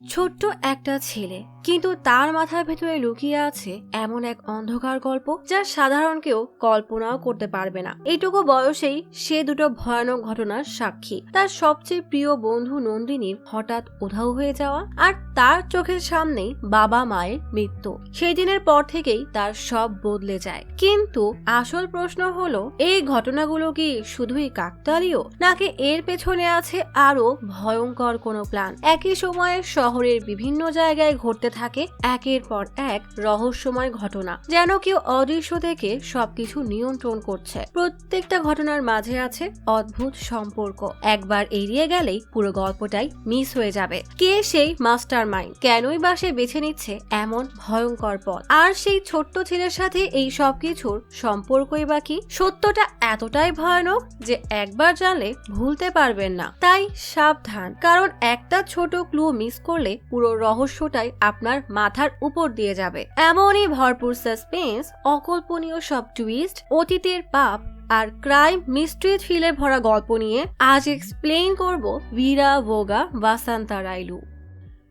ছোট্ট একটা ছেলে, কিন্তু তার মাথার ভেতরে লুকিয়ে আছে এমন এক অন্ধকার গল্প যা সাধারণ কেউ কল্পনাও করতে পারবে না। এইটুকু বয়সেই সে দুটো ভয়ানক ঘটনার সাক্ষী। তার সবচেয়ে প্রিয় বন্ধু নন্দিনীর হঠাৎ উধাও হয়ে যাওয়া, আর তার চোখের সামনেই বাবা মায়ের মৃত্যু। সেই দিনের পর থেকেই তার সব বদলে যায়। কিন্তু আসল প্রশ্ন হলো, এই ঘটনাগুলো কি শুধুই কাকতালীয়, নাকি এর পেছনে আছে আরো ভয়ঙ্কর কোনো প্ল্যান? একই সময়ে শহরের বিভিন্ন জায়গায় ঘটতে থাকে একের পর এক রহস্যময় ঘটনা, যেন কেউ অদৃশ্য থেকে সবকিছু নিয়ন্ত্রণ করছে। প্রত্যেকটা ঘটনার মাঝে আছে অদ্ভুত সম্পর্ক। একবার এড়িয়ে গেলেই পুরো গল্পটাই মিস হয়ে যাবে। কে সেই মাস্টার মাইন্ড? কেনই বা সে বেছে নিচ্ছে এমন ভয়ঙ্কর পথ? আর সেই ছোট্ট ছেলের সাথে এই সবকিছুর সম্পর্কই বা কি? সত্যটা এতটাই ভয়ানক যে একবার জানলে ভুলতে পারবেন না। তাই সাবধান, কারণ একটা ছোট ক্লু মিস করলে পুরো রহস্যটাই আপনার মাথার উপর দিয়ে যাবে। এমনই ভরপুর সাসপেন্স, অকল্পনীয় সব টুইস্ট, অতীতের পাপ আর ক্রাইম মিস্ট্রি থ্রিলে ভরা গল্প নিয়ে আজ এক্সপ্লেইন করব ভীরা ভোগা ভাসান্তা রাইলু।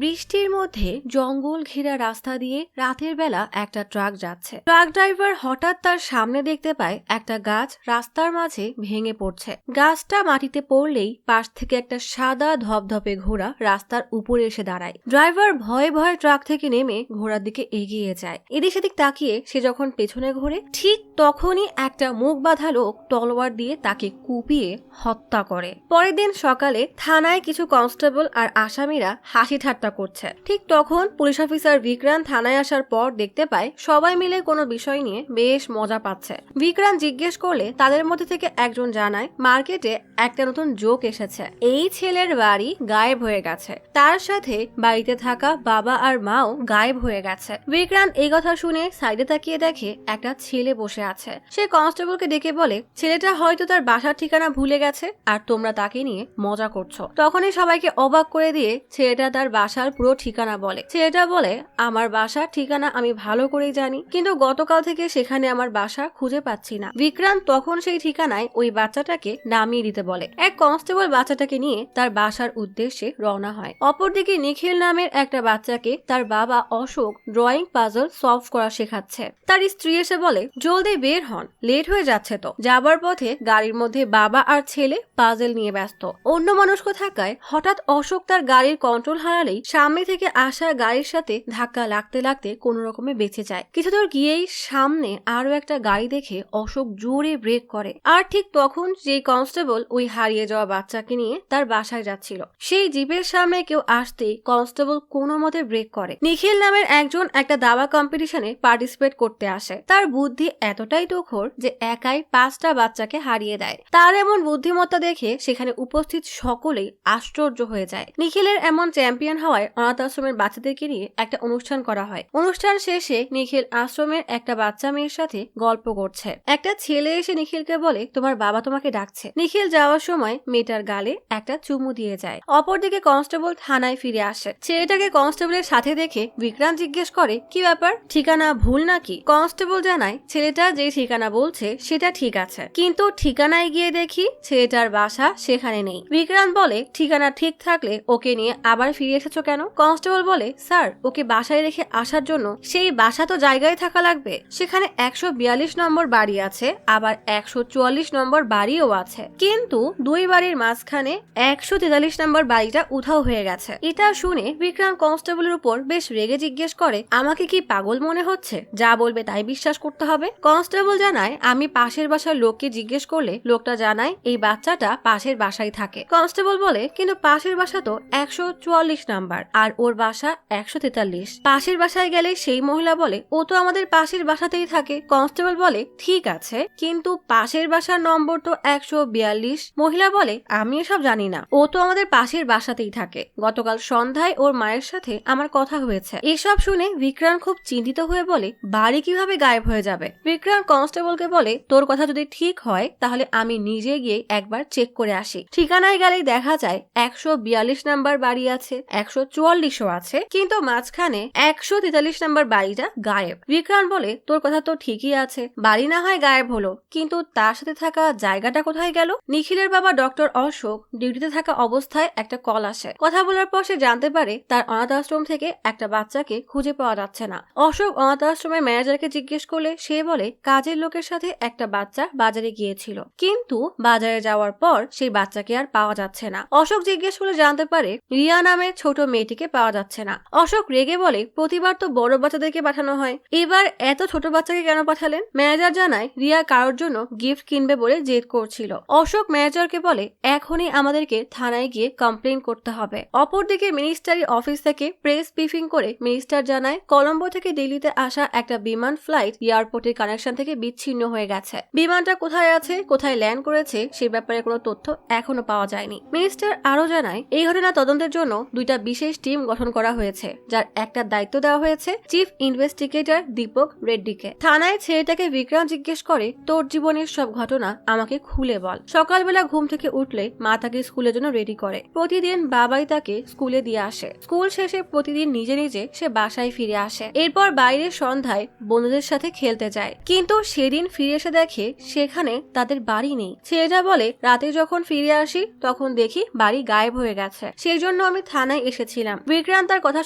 বৃষ্টির মধ্যে জঙ্গল ঘেরা রাস্তা দিয়ে রাতের বেলা একটা ট্রাক যাচ্ছে। ট্রাক ড্রাইভার হঠাৎ তার সামনে দেখতে পায় একটা গাছ রাস্তার মাঝে ভেঙে পড়ছে। গাছটা মাটিতে পড়লেই পাশ থেকে একটা সাদা ধপধপে ঘোড়া রাস্তার উপরে এসে দাঁড়ায়। ড্রাইভার ভয়ে ভয়ে ট্রাক থেকে নেমে ঘোড়ার দিকে এগিয়ে যায়। এদিক সেদিক তাকিয়ে সে যখন পেছনে ঘোরে, ঠিক তখনই একটা মুখ বাঁধা লোক তলোয়ার দিয়ে তাকে কুপিয়ে হত্যা করে। পরের দিন সকালে থানায় কিছু কনস্টেবল আর আসামিরা হাসি ঠাট্টা করছে। ঠিক তখন পুলিশ অফিসার বিক্রান্ত থানায় আসার পর দেখতে পায় সবাই মিলে কোনো বিষয় নিয়ে বেশ মজা পাচ্ছে। বিক্রান্ত জিজ্ঞেস করলে তাদের মধ্যে থেকে একজন জানায় মার্কেটে একটা নতুন জোক এসেছে। এই ছেলের বাড়ি গায়েব হয়ে গেছে, তার সাথে বাড়িতে থাকা বাবা আর মাও গায়েব হয়ে গেছে। বিক্রান্ত এই কথা শুনে সাইডে তাকিয়ে দেখে একটা ছেলে বসে আছে। সে কনস্টেবলকে ডেকে বলে, ছেলেটা হয়তো তার বাসার ঠিকানা ভুলে গেছে আর তোমরা তাকে নিয়ে মজা করছো। তখনই সবাইকে অবাক করে দিয়ে ছেলেটা তার বাসার পুরো ঠিকানা বলে। ছেলেটা বলে, আমার বাসার ঠিকানা আমি ভালো করেই জানি, কিন্তু গতকাল থেকে সেখানে আমার বাসা খুঁজে পাচ্ছি না। বিক্রান্ত তখন সেই ঠিকানায় ওই বাচ্চাটাকে নামিয়ে দিতে বলে। এক কনস্টেবল বাচ্চাটাকে নিয়ে তার বাসার উদ্দেশ্যে রওনা হয়। অপরদিকে নিখিল নামের একটা বাচ্চাকে তার বাবা অশোক ড্রয়িং পাজল সলভ করা শেখাচ্ছে। তার স্ত্রী এসে বলে, জলদি বের হন, লেট হয়ে যাচ্ছে তো। যাবার পথে গাড়ির মধ্যে বাবা আর ছেলে পাজল নিয়ে ব্যস্ত। অন্য মানুষ থাকায় হঠাৎ অশোক তার গাড়ির কন্ট্রোল হারালেই সামনে থেকে আসা গাড়ির সাথে ধাক্কা লাগতে লাগতে কোন রকমে বেঁচে যায়। কিছু দূর গিয়েই সামনে আরো একটা গাড়ি দেখে অশোক জোরে ব্রেক করে। আর ঠিক তখন যে কনস্টেবল ওই হারিয়ে যাওয়া বাচ্চাকে নিয়ে তার বাসায় যাচ্ছিল, সেই জিপের সামনে কেউ আসতেই কনস্টেবল কোনো মতে ব্রেক করে। নিখিল নামের একজন একটা দাবা কম্পিটিশনে পার্টিসিপেট করতে আসে। তার বুদ্ধি এতটাই তুখর যে একাই 5টা বাচ্চাকে হারিয়ে দেয়। তার এমন বুদ্ধিমত্তা দেখে সেখানে উপস্থিত সকলেই আশ্চর্য হয়ে যায়। নিখিলের এমন চ্যাম্পিয়ন হওয়ায় অনাথ আশ্রমের বাচ্চাদেরকে নিয়ে একটা অনুষ্ঠান করা হয়। অনুষ্ঠান শেষে নিখিল আশ্রমের একটা বাচ্চা মেয়ের সাথে গল্প করছে। একটা ছেলে এসে নিখিলকে বলে, তোমার বাবা তোমাকে ডাকছে। নিখিল যাওয়ার সময় মেয়েটার গালে একটা চুমু দিয়ে যায়। অপরদিকে কনস্টেবল থানায় ফিরে আসে। ছেলেটাকে কনস্টেবলের সাথে দেখে বিক্রান্ত জিজ্ঞেস করে, কি ব্যাপার, ঠিকানা ভুল নাকি? কনস্টেবল জানায়, ছেলেটা যে ঠিকানা বলছে সেটা ঠিক আছে, কিন্তু ঠিকানায় গিয়ে দেখি ছেলেটার বাসা সেখানে নেই। বিক্রান্ত বলে, ঠিকানা ঠিক থাকলে ওকে নিয়ে আবার ফিরে এসেছো কেন? কনস্টেবল বলে, স্যার, ওকে বাসায় রেখে আসার জন্য সেই বাসা তো জায়গায় থাকা লাগবে। সেখানে 142 নম্বর বাড়ি আছে, আবার 144 নম্বর বাড়িও আছে, কিন্তু দুই বাড়ির মাঝখানে 143 নম্বর বাড়িটা উধাও হয়ে গেছে। এটা শুনে বিক্রান্ত কনস্টেবলের উপর বেশ রেগে জিজ্ঞেস করে, আমাকে কি পাগল মনে হচ্ছে? যা বলবে তাই বিশ্বাস করতে হবে? কনস্টেবল জানায়, আমি পাশের বাসার লোককে জিজ্ঞেস করলে লোকটা জানায় এই বাচ্চাটা পাশের বাসায় থাকে। কনস্টেবল বলে, কিন্তু পাশের বাসা তো 144 নাম্বার আর ওর বাসা 143। পাশের বাসায় গেলে সেই মহিলা বলে, ও তো আমাদের পাশের বাসাতেই থাকে। কনস্টেবল বলে, ঠিক আছে, কিন্তু পাশের বাসার নম্বর তো 142। মহিলা বলে, আমি এসব জানি না, ও তো আমাদের পাশের বাসাতেই থাকে। গতকাল সন্ধ্যায় ওর মায়ের সাথে আমার কথা হয়েছে। এসব শুনে বিক্রান্ত খুব চিন্তিত হয়ে বলে, বাড়ি কিভাবে গায়েব হয়ে যাবে? বিক্রান্ত কনস্টেবলকে বলে, তোর কথা যদি ঠিক হয় তাহলে আমি নিজে গিয়ে একবার চেক করে আসি। ঠিকানায় গেলেই দেখা যায় 142 নাম্বার বাড়ি আছে, 144ও আছে, কিন্তু মাঝখানে 143 নম্বর বাড়িটা গায়েব। বিক্রান্ত বলে, তোর কথা তো ঠিকই আছে, বাড়ি না হয় গায়েব হলো, কিন্তু তার সাথে থাকা জায়গাটা কোথায় গেল? নিখিলের বাবা ডক্টর অশোক ডিউটিতে থাকা অবস্থায় একটা কল আসে। কথা বলার পর সে জানতে পারে তার অনাথ আশ্রম থেকে একটা বাচ্চাকে খুঁজে পাওয়া যাচ্ছে না। অশোক অনাথ আশ্রমের ম্যানেজারকে জিজ্ঞেস করলে সে বলে কাজের লোকের সাথে একটা বাচ্চা বাজারে গিয়েছিল, কিন্তু বাজারে যাওয়ার পর সেই বাচ্চাকে আর পাওয়া যাচ্ছে না। অশোক জিজ্ঞেস করলে জানতে পারে রিয়া নামের ছোট মেয়েটিকে পাওয়া যাচ্ছে না। অশোক রেগে বলে, প্রতিবার তো বড় বাচ্চাদেরকে পাঠানো হয়, এবার এত ছোট বাচ্চাকে কেন পাঠালেন? ম্যানেজার জানায় রিয়া কারোর জন্য গিফট কিনবে বলে জেদ করছিল। অশোক ম্যানেজারকে বলে এখনই আমাদেরকে থানায় গিয়ে কমপ্লেন করতে হবে। অপরদিকে মিনিস্টারি অফিস থেকে প্রেস ব্রিফিং করে মিনিস্টার জানায় কলম্বো থেকে দিল্লিতে আসা একটা বিমান ফ্লাইট এয়ারপোর্টের কানেকশন থেকে বিচ্ছিন্ন হয়ে গেছে। বিমানটা কোথায় আছে, কোথায় ল্যান্ড করেছে সে ব্যাপারে কোনো তথ্য এখনো পাওয়া যায়নি। মিনিস্টার আরো জানায় এই ঘটনা তদন্তের জন্য দুইটা বিশেষ টিম গঠন করা হয়েছে, যার একটা দায়িত্ব দেওয়া হয়েছে চিফ ইনভেস্টিগেটর দীপক রেড্ডিকে। থানায় ছেলেটাকে বিক্রান্ত জিজ্ঞেস করে, তোর জীবনের সব ঘটনা আমাকে খুলে বল। সকালবেলা ঘুম থেকে উঠলে মা তাকে স্কুলের জন্য রেডি করে, প্রতিদিন বাবাই তাকে স্কুলে দিয়ে আসে। স্কুল শেষে প্রতিদিন নিজে নিজে সে বাসায় ফিরে আসে, এরপর বাইরে সন্ধ্যায় বন্ধুদের সাথে খেলতে যায়, কিন্তু সেদিন ফিরে এসে দেখে সেখানে তাদের বাড়ি নেই। ছেলেটা বলে রাতে যখন ফিরে আসি তখন দেখি বাড়ি গায়েব হয়ে গেছে, সেই জন্য আমি থানায় এসেছিলাম। বিক্রান্ত তার কথা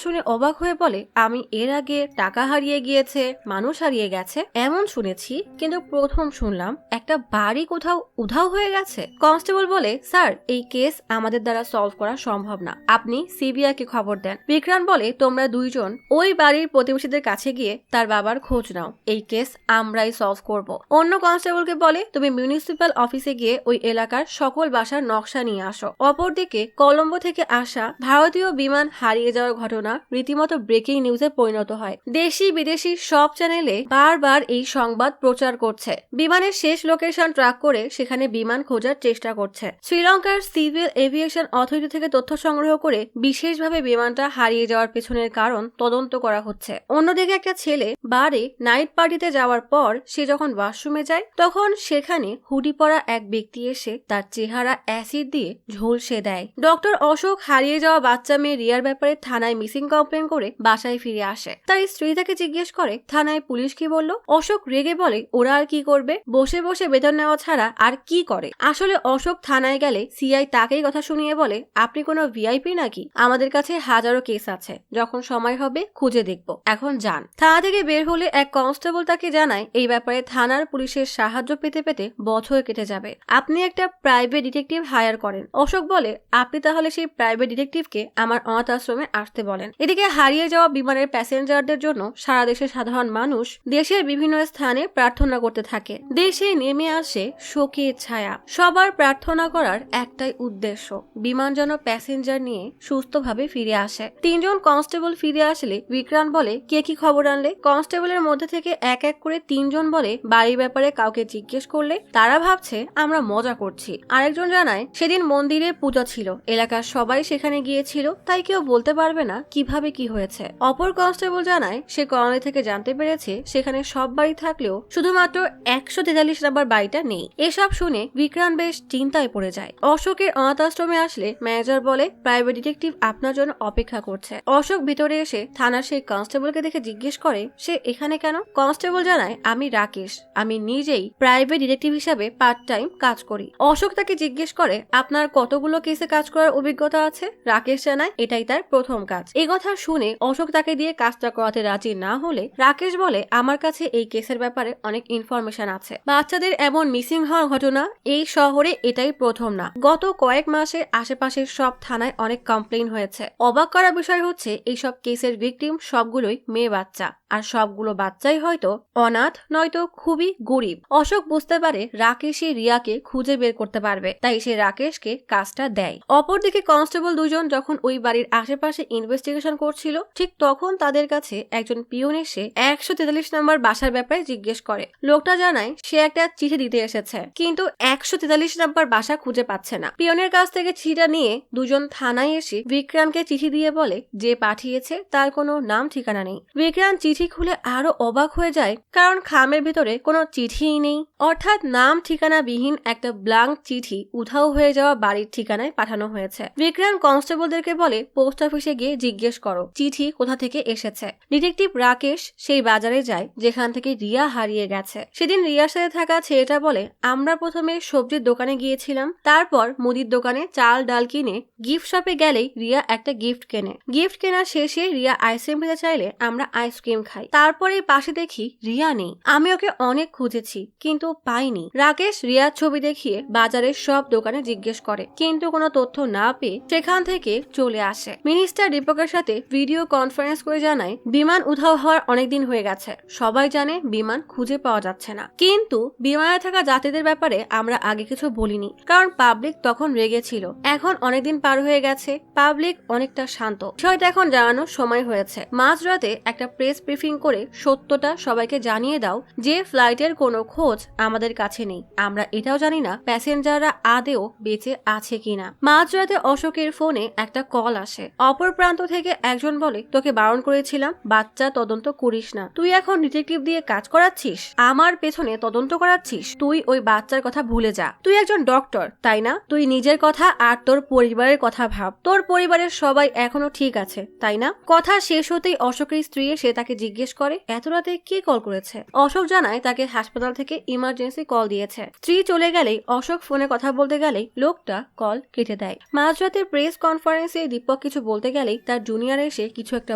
শুনে অবাক হয়ে বলে, আমি এর আগে টাকা হারিয়ে গিয়েছে, মানুষ হারিয়ে গেছে এমন শুনেছি, কিন্তু প্রথম শুনলাম একটা বাড়ি কোথাও উধাও হয়ে গেছে। কনস্টেবল বলে, স্যার এই কেস আমাদের দ্বারা সলভ করা সম্ভব না, আপনি সিবিআই কে খবর দেন। বিক্রান্ত বলে, তোমরা দুইজন ওই বাড়ির প্রতিবেশীদের কাছে গিয়ে তার বাবার খোঁজ নাও, এই কেস আমরাই সলভ করব। অন্য কনস্টেবলকে বলে, তুমি মিউনিসিপ্যাল অফিসে গিয়ে ওই এলাকার সকল বাসার নকশা নিয়ে আসো। অপরদিকে কলম্বো থেকে আসা ভারতীয় বিমান হারিয়ে যাওয়ার ঘটনা রীতিমতো ব্রেকিং নিউজে পরিণত হয়। দেশি বিদেশি সব চ্যানেলে বারবার এই সংবাদ প্রচার করছে। বিমানের শেষ লোকেশন ট্র্যাক করে সেখানে বিমান খোঁজার চেষ্টা করছে। শ্রীলঙ্কার সিভিল এভিয়েশন অথরিটি থেকে তথ্য সংগ্রহ করে বিশেষভাবে বিমানটা হারিয়ে যাওয়ার পেছনের কারণ তদন্ত করা হচ্ছে। অন্যদিকে একটা ছেলে বারে নাইট পার্টিতে যাওয়ার পর সে যখন ওয়াশরুমে যায় তখন সেখানে হুডি পরা এক ব্যক্তি এসে তার চেহারা অ্যাসিড দিয়ে ঝলসে দেয়। ডক্টর অশোক হারিয়ে যাওয়া বাচ্চা মেয়ে রিয়ার ব্যাপারে থানায় মিসিং কমপ্লেন করে বাসায় ফিরে আসে। তার স্ত্রী তাকে জিজ্ঞেস করে থানায় পুলিশ কি বলল। অশোক রেগে বলে, ওরা আর কি করবে, বসে বসে বেতন নেওয়া ছাড়া আর কি করে। আসলে অশোক থানায় গেলে সিআই তাকেই কথা শুনিয়ে বলে, আপনি কোনো ভিআইপি নাকি, আমাদের কাছে হাজারো কেস আছে, যখন সময় হবে খুঁজে দেখব, এখন যান। থানা থেকে বের হলে এক কনস্টেবল তাকে জানায় এই ব্যাপারে থানার পুলিশের সাহায্য পেতে পেতে বছর কেটে যাবে, আপনি একটা প্রাইভেট ডিটেকটিভ হায়ার করেন। অশোক বলে, আপনি তাহলে সেই প্রাইভেট ডিটেকটিভকে আমার অনাথ আশ্রমে আসতে বলেন। এদিকে হারিয়ে যাওয়া বিমানের প্যাসেঞ্জারদের জন্য সারা দেশের সাধারণ মানুষ দেশের বিভিন্ন স্থানে প্রার্থনা করতে থাকে। দেশে নেমে আসে শোকের ছায়া। সবার প্রার্থনা করার একটাই উদ্দেশ্য, বিমান যেন প্যাসেঞ্জার নিয়ে সুস্থভাবে ফিরে আসে। তিনজন কনস্টেবল ফিরে আসলে বিক্রান্ত বলে, কে কি খবর আনলে। কনস্টেবলের মধ্যে থেকে এক এক করে তিনজন বলে, বাড়ির ব্যাপারে কাউকে জিজ্ঞেস করলে তারা ভাবছে আমরা মজা করছি। আরেকজন জানায় সেদিন মন্দিরে পূজা ছিল, এলাকার সবাই সেখানে গিয়েছিল, তাই কেউ বলতে পারবে না কিভাবে কি হয়েছে। অপর কনস্টেবল জানায় সে কলোনি থেকে জানতে পেরেছে সেখানে সব বাড়ি থাকলেও শুধুমাত্র 143 নম্বর বাড়িটা নেই। এসব শুনে বিক্রান্ত বেশ চিন্তায় পড়ে যায়। অশোকের অনাথ আশ্রমে আসলে ম্যানেজার বলে, প্রাইভেট ডিটেকটিভ আপনার জন্য অপেক্ষা করছে। অশোক ভিতরে এসে থানার সেই কনস্টেবলকে দেখে জিজ্ঞেস করে সে এখানে কেন। কনস্টেবল জানায়, আমি রাকেশ, আমি নিজেই প্রাইভেট ডিটেকটিভ হিসাবে পার্ট টাইম কাজ করি। অশোক তাকে জিজ্ঞেস করে, আপনার কতগুলো কেসে কাজ করার অভিজ্ঞতা আছে। রাকেশ জানায় এটাই তার প্রথম কাজ। এই কথা শুনে অশোক তাকে দিয়ে কাজটা করাতে রাজি না হলে রাকেশ বলে, আমার কাছে এই কেসের ব্যাপারে অনেক ইনফরমেশন আছে। বাচ্চাদের এমন মিসিং হওয়ার ঘটনা এই শহরে এটাই প্রথম না, গত কয়েক মাসে আশেপাশের সব থানায় অনেক কমপ্লেইন হয়েছে। অবাক করা বিষয় হচ্ছে এইসব কেসের ভিকটিম সবগুলোই মেয়ে বাচ্চা, আর সবগুলো বাচ্চাই হয়তো অনাথ নয়তো খুবই গরিব। অশোক বুঝতে পারে রাকেশই রিয়াকে খুঁজে বের করতে পারবে, তাই সে রাকেশকে কাজটা দেয়। অপরদিকে কনস্টেবল দুজন যখন ওই বাড়ির আশেপাশে ইনভেস্টিগেশন করছিল ঠিক তখন তাদের কাছে একজন পিয়ন এসে 143 নম্বর বাসার ব্যাপারে জিজ্ঞেস করে। লোকটা জানায় সে একটা চিঠি দিতে এসেছে, কিন্তু 143 নম্বর বাসা খুঁজে পাচ্ছে না। পিয়নের কাছ থেকে চিঠিটা নিয়ে দুজন থানায় এসে বিক্রান্তকে চিঠি দিয়ে বলে যে পাঠিয়েছে তার কোনো নাম ঠিকানা নেই। বিক্রান্ত চিঠি খুলে আরো অবাক হয়ে যায়, কারণ খামের ভিতরে কোনো চিঠিই নেই, অর্থাৎ নাম ঠিকানা বিহীন একটা ব্ল্যাঙ্ক চিঠি উধাও হয়ে যাওয়া বাড়ির ঠিকানায় পাঠানো হয়েছে। বিক্রান্ত কনস্টেবলদেরকে বলে পোস্ট অফিসে গিয়ে জিজ্ঞেস করো চিঠি কোথা থেকে এসেছে। ডিটেকটিভ রাকেশ সেই বাজারে যায় যেখান থেকে রিয়া হারিয়ে গেছে। সেদিন রিয়ার সাথে থাকা ছেলেটা বলে, আমরা প্রথমে সবজির দোকানে গিয়েছিলাম, তারপর মুদির দোকানে চাল ডাল কিনে গিফট শপে গেলেই রিয়া একটা গিফট কেনে। গিফট কেনার শেষে রিয়া আইসক্রিম খেতে চাইলে আমরা আইসক্রিম খাই। তারপরে পাশে দেখি রিয়া নেই। আমি ওকে অনেক খুঁজেছি কিন্তু পাইনি। রাকেশ রিয়ার ছবি দেখিয়ে বাজারের সব দোকানে জিজ্ঞেস করে, কিন্তু কোনো তথ্য না পেয়ে সেখান থেকে চলে আসে। মিনিস্টার দীপকের সাথে ভিডিও কনফারেন্স করে জানায় বিমান উধাও হওয়ার অনেকদিন হয়ে গেছে। সবাই জানে বিমান খুঁজে পাওয়া যাচ্ছে না, কিন্তু বিমানে থাকা যাত্রীদের ব্যাপারে আমরা আগে কিছু বলিনি, কারণ পাবলিক তখন রেগে ছিল। এখন অনেকদিন পার হয়ে গেছে, পাবলিক অনেকটা শান্ত। বিষয়টা এখন জানানোর সময় হয়েছে। মাঝরাতে একটা প্রেস ব্রিফিং করে সত্যটা সবাইকে জানিয়ে দাও যে ফ্লাইটের কোনো খোঁজ আমাদের কাছে নেই। আমরা এটাও জানি না প্যাসেঞ্জাররা আদেও বেঁচে আছে কিনা। মাঝরাতে অশোকের ফোনে একটা কল আসে। অপর প্রান্ত থেকে একজন বলে, তোকে বারণ করেছিলাম বাচ্চা তদন্ত করিস না, তুই এখন ডিটেকটিভ দিয়ে কাজ করাচ্ছিস, আমার পেছনে তদন্ত করাচ্ছিস। তুই ওই বাচ্চার কথা ভুলে যা। তুই একজন ডক্টর, তাই না? তুই নিজের কথা আর তোর পরিবারের কথা ভাব। তোর পরিবারের সবাই এখনো ঠিক আছে, তাই না? কথা শেষ হতেই অশোকের স্ত্রী এসে তাকে জিজ্ঞেস করে, এত রাতে কে কল করেছে? অশোক জানায় তাকে হাসপাতাল থেকে ইমার্জেন্সি কল দিয়েছে। স্ত্রী চলে গেলেই অশোক ফোনে কথা বলতে গেলেই লোকটা কল কেটে দেয়। মাঝরাতে প্রেস কনফারেন্সে দীপক কিছু বলতে গেলেই তার জুনিয়র এসে কিছু একটা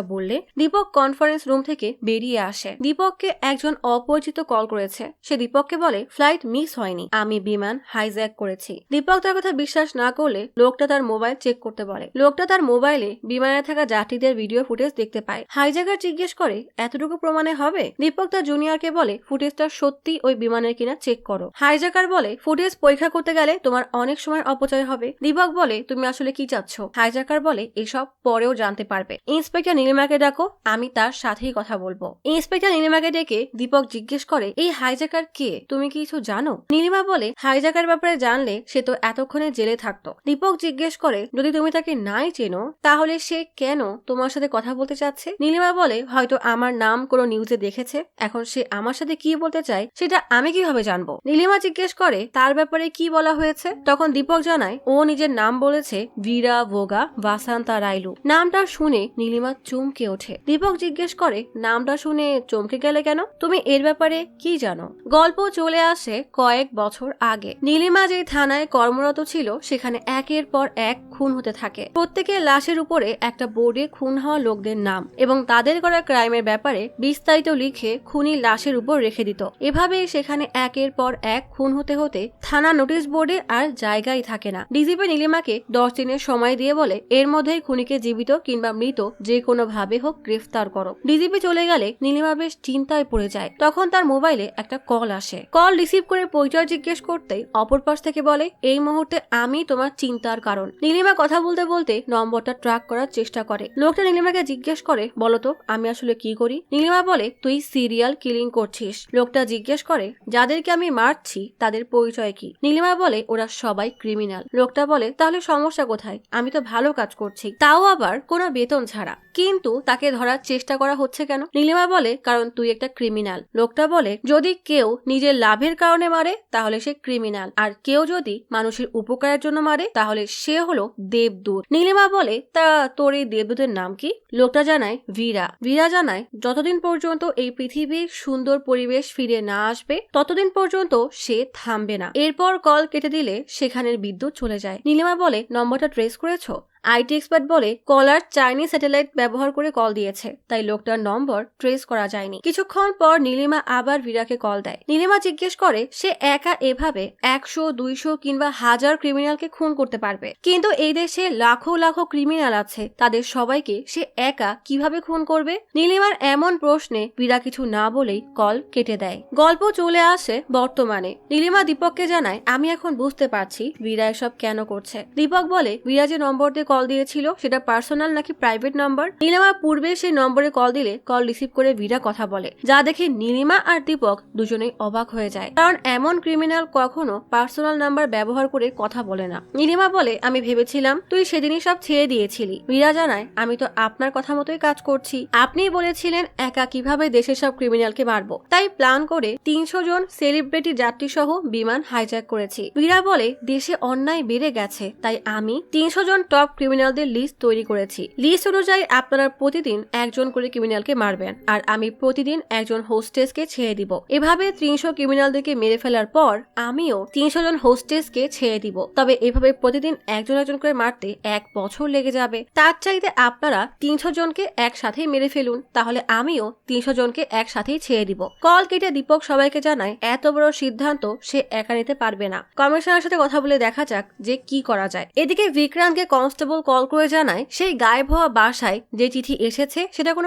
বললে দীপক কনফারেন্স রুম থেকে বেরিয়ে আসে। দীপককে একজন অপরিচিত কল করেছে। সে দীপককে বলে, ফ্লাইট মিস হয়নি, আমি বিমান হাইজ্যাক করেছি। দীপক তার কথা বিশ্বাস না করলে লোকটা তার মোবাইল চেক করতে বলে। লোকটা তার মোবাইলে বিমানে থাকা যাত্রীদের ভিডিও ফুটেজ দেখতে পায়। হাইজ্যাকার জিজ্ঞেস করে, এতটুকু প্রমাণে হবে? দীপক তার জুনিয়রকে বলে, ফুটেজটা সত্যি ওই বিমানের কিনা চেক করো। হাইজ্যাকার বলে, ফুটেজ পরীক্ষা করতে গেলে তোমার অনেক সময় অপচয় হবে। দীপক বলে, তুমি আসলে কি চাচ্ছ? হাইজ্যাকার বলে, এসব পরেও জানতে পারবে। ইন্সপেক্টর নীলিমাকে ডাকো, আমি তার সাথেই কথা বলবো। ইন্সপেক্টর নীলিমাকে ডেকে দীপক জিজ্ঞেস করে, এই হাইজ্যাকার কে? তুমি কি কিছু জানো? নীলিমা বলে, হাইজ্যাকার ব্যাপারে জানলে সে তো এতক্ষণে জেলে থাকতো। দীপক জিজ্ঞেস করে, যদি তুমি তাকে নাই চেনো তাহলে সে কেন তোমার সাথে কথা বলতে চাচ্ছে? নীলিমা বলে, হয়তো আমার নাম কোনো নিউজে দেখেছে, এখন সে আমার সাথে কি বলতে চায় সেটা আমি কিভাবে জানবো? নীলিমা জিজ্ঞেস করে, তার ব্যাপারে কি বলা হয়েছে? তখন দীপক জানায় ও নিজের নাম বলেছে বীরা ভোগা ভাসান্তা রাইলু। নামটা শুনে নীলিমা চমকে ওঠে। দীপক জিজ্ঞেস করে, নামটা শুনে চমকে গেলে কেন? তুমি এর ব্যাপারে কি জানো? গল্প চলে আসে কয়েক বছর আগে। নীলিমা যে থানায় কর্মরত ছিল সেখানে একের পর এক খুন হতে থাকে। প্রত্যেকের লাশের উপরে একটা বোর্ডে খুন হওয়া লোকদের নাম এবং তাদের করা ক্রাইমের ব্যাপারে বিস্তারিত লিখে খুনি লাশের উপর রেখে দিত। এভাবে সেখানে একের পর এক খুন হতে হতে থানা নোটিশ বোর্ডে আর জায়গাই থাকে না। ডিজিপি নীলিমাকে 10 দিনের সময় দিয়ে বলে, এর মধ্যেই খুনিকে জীবিত কিংবা মৃত যে কোনো ভাবে হোক গ্রেফতার করো। ডিজিপি চলে গেলে নীলিমা বেশ চিন্তায় পড়ে যায়। তখন তার মোবাইলে একটা কল আসে। কল রিসিভ করে পরিচয় জিজ্ঞেস করতেই অপর পাশ থেকে বলে, এই মুহূর্তে আমি তোমার চিন্তার কারণ। নীলিমা কথা বলতে বলতে নম্বরটা ট্র্যাক করার চেষ্টা করে। লোকটা নীলিমাকে জিজ্ঞেস করে, বলতো আমি আসলে কি করি? নীলিমা বলে, তুই সিরিয়াল কিলিং করছিস। লোকটা জিজ্ঞেস করে, যাদেরকে আমি মারছি তাদের পরিচয় কি? নীলিমা বলে, ওরা সবাই ক্রিমিনাল। লোকটা বলে, তাহলে সমস্যা কোথায়? আমি তো ভালো কাজ করছি, তাও আবার কোনো বেতন ছাড়া, কিন্তু তাকে ধরার চেষ্টা করা হচ্ছে কেন? নীলিমা বলে, কারণ তুই একটা ক্রিমিনাল। লোকটা বলে, যদি কেউ নিজের লাভের কারণে মারে তাহলে সে ক্রিমিনাল, আর কেউ যদি মানুষের উপকারের জন্য মারে তাহলে সে হলো দেবদূত। নীলিমা বলে, তা তোর এই দেবদূতের নাম কি? লোকটা জানায় বীরা। বীরা জানায়, যতদিন পর্যন্ত এই পৃথিবীর সুন্দর পরিবেশ ফিরে না আসবে ততদিন পর্যন্ত সে থামবে না। এরপর কল কেটে দিলে সেখানের বিদ্যুৎ চলে যায়। নীলিমা বলে, নম্বরটা ট্রেস করেছো? আইটি এক্সপার্ট বলে, কলার চাইনিজ স্যাটেলাইট ব্যবহার করে কল দিয়েছে, তাই লোকটার নম্বর ট্রেস করা যায়নি। কিছুক্ষণ পর নীলিমা আবার বীরাকে কল দেয়। নীলিমা জিজ্ঞেস করে, সে একা এভাবে 100, 200 কিংবা 1000 ক্রিমিনালকে খুন করতে পারবে, কিন্তু এই দেশে লাখো লাখো ক্রিমিনাল আছে, তাদের সবাইকে সে একা কিভাবে খুন করবে? নীলিমার এমন প্রশ্নে বীরা কিছু না বলেই কল কেটে দেয়। গল্প চলে আসে বর্তমানে। নীলিমা দীপককে জানায়, আমি এখন বুঝতে পারছি বীরা এসব কেন করছে। দীপক বলে, বীরা যে নম্বর দিয়ে কল দিয়েছিল সেটা পার্সোনাল নাকি প্রাইভেট নাম্বার? নীলিমা পূর্বে সেই নম্বরে কল দিলে কল রিসিভ করে বীরা কথা বলে, যা দেখে নীলিমা আর দীপক দুজনেই অবাক হয়ে যায়, কারণ এমন ক্রিমিনাল কখনো পার্সোনাল নাম্বার ব্যবহার করে কথা বলে না। নীলিমা বলে, আমি ভেবেছিলাম তুই সেদিনই সব ছেড়ে দিয়েছিলি। বীরা জানায়, আমি তো আপনার কথা মতোই কাজ করছি। আপনিই বলেছিলেন একা কিভাবে দেশের সব ক্রিমিনালকে মারবো, তাই প্ল্যান করে 300 জন সেলিব্রিটি যাত্রী সহ বিমান হাইজ্যাক করেছি। বীরা বলে, দেশে অন্যায় বেড়ে গেছে, তাই আমি 300 জন টপ ক্রিমিনালদের লিস্ট তৈরি করেছি। লিস্ট অনুযায়ী আপনারা প্রতিদিন একজন করে ক্রিমিনালকে মারবেন আর আমি প্রতিদিন একজন হোস্টেসকে ছেড়ে দিব। এভাবে 300 ক্রিমিনালদেরকে মেরে ফেলার পর আমিও 300 জন হোস্টেসকে ছেড়ে দিব। তবে এভাবে প্রতিদিন একজন একজন করে মারতে 1 বছর লেগে যাবে। তার চাইতে আপনারা 300 জনকে একসাথেই মেরে ফেলুন, তাহলে আমিও 300 জনকে একসাথেই ছেড়ে দিব। কল কেটে দীপক সবাইকে জানায় এত বড় সিদ্ধান্ত সে একা নিতে পারবে না। কমিশনারের সাথে কথা বলে দেখা যাক যে কি করা যায়। এদিকে বিক্রান্তকে কনস্টেবল কল করে জানায় সেই গায়েব হওয়া বাসায় যে চিঠি এসেছে সেটা কোন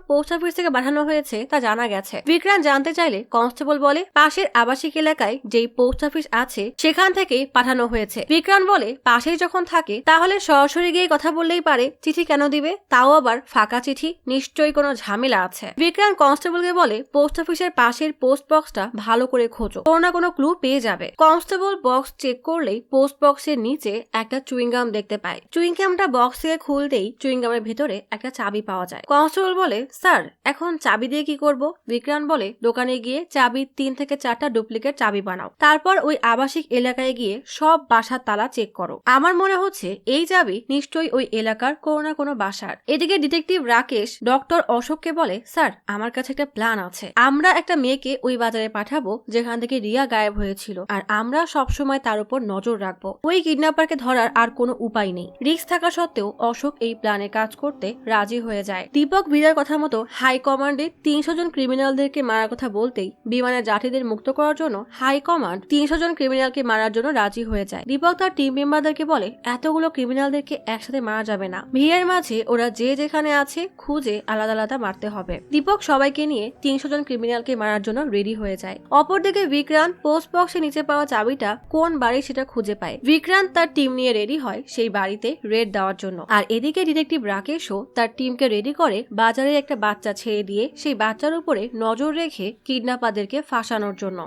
পোস্ট অফিস থেকে পাঠানো হয়েছে তা জানা গেছে। বিক্রান্ত জানতে চাইলে কনস্টেবল বলে পাশের আবাসিক এলাকায় যেই পোস্ট অফিস আছে সেখান থেকেই পাঠানো হয়েছে। বিক্রান্ত বলে পাশেই যখন থাকে তাহলে সরাসরি গিয়ে কথা বললেই পারে, চিঠি কেন দিবে, তাও আবার ফাঁকা চিঠি, নিশ্চয়ই কোনো ঝামেলা আছে। বিক্রান্ত কনস্টেবলকে বলে পোস্ট অফিসের পাশের পোস্ট বক্সটা ভালো করে খোঁজো, কোনো না কোনো ক্লু পেয়ে যাবে। কনস্টেবল বক্স চেক করলেই পোস্ট বক্সের নিচে একটা চুইংগাম দেখতে পায়। চুইংগামটা বক্স থেকে খুলতেই চুইংগামের ভেতরে একটা চাবি পাওয়া যায়। কনস্টেবল বলে স্যার এখন চাবি দিয়ে কি করব? বিক্রান্ত বলে দোকানে গিয়ে চাবি 3 থেকে 4টা ডুপ্লিকেট চাবি বানাও, তারপর ওই আবাসিক এলাকায় গিয়ে সব বাসার তালা চেক করো। আমার মনে হচ্ছে এই চাবি নিশ্চয়ই ওই এলাকার কোনো না কোনো বাসার। এদিকে ডিটেকটিভ রাকেশ ডক্টর অশোককে বলে স্যার আমার কাছে একটা প্ল্যান আছে। আমরা একটা মেয়েকে ওই বাজারে পাঠাবো যেখান থেকে রিয়া গায়েব হয়েছিল, আর আমরা সবসময় তার উপর নজর রাখবো। ওই কিডন্যাপারকে ধরার আর কোনো উপায় নেই। রিস্ক থাকা সত্ত্বেও অশোক এই প্ল্যানে কাজ করতে রাজি হয়ে যায়। দীপক ভিড়ার কথা মতো হাই কমান্ডে 300 জন ক্রিমিনালদেরকে মারার কথা বলতেই বিমানের যাত্রীদের মুক্ত করার জন্য হাই কমান্ড 300 জন ক্রিমিনালকে মারার জন্য রাজি হয়ে যায়। দীপক তার টিম মেম্বারদেরকে বলে এতগুলো ক্রিমিনালদেরকে একসাথে মারা যাবে না, ভিড়ের মাঝে ওরা যে যেখানে আছে খুঁজে আলাদা আলাদা মারতে হবে। দীপক সবাইকে নিয়ে 300 জন ক্রিমিনালকে মারার জন্য রেডি হয়ে যায়। অপরদিকে বিক্রান্ত পোস্ট বক্সের নিচে পাওয়া চাবিটা কোন বাড়ি সেটা খুঁজে পায়। বিক্রান্ত তার টিম নিয়ে রেডি হয় সেই বাড়িতে রেড দেওয়ার জন্য। আর এদিকে ডিটেকটিভ রাকেশও তার টিমকে রেডি করে বাজারে একটা বাচ্চা ছেড়ে দিয়ে সেই বাচ্চার উপরে নজর রেখে কিডন্যাপারদেরকে ফাঁসানোর জন্য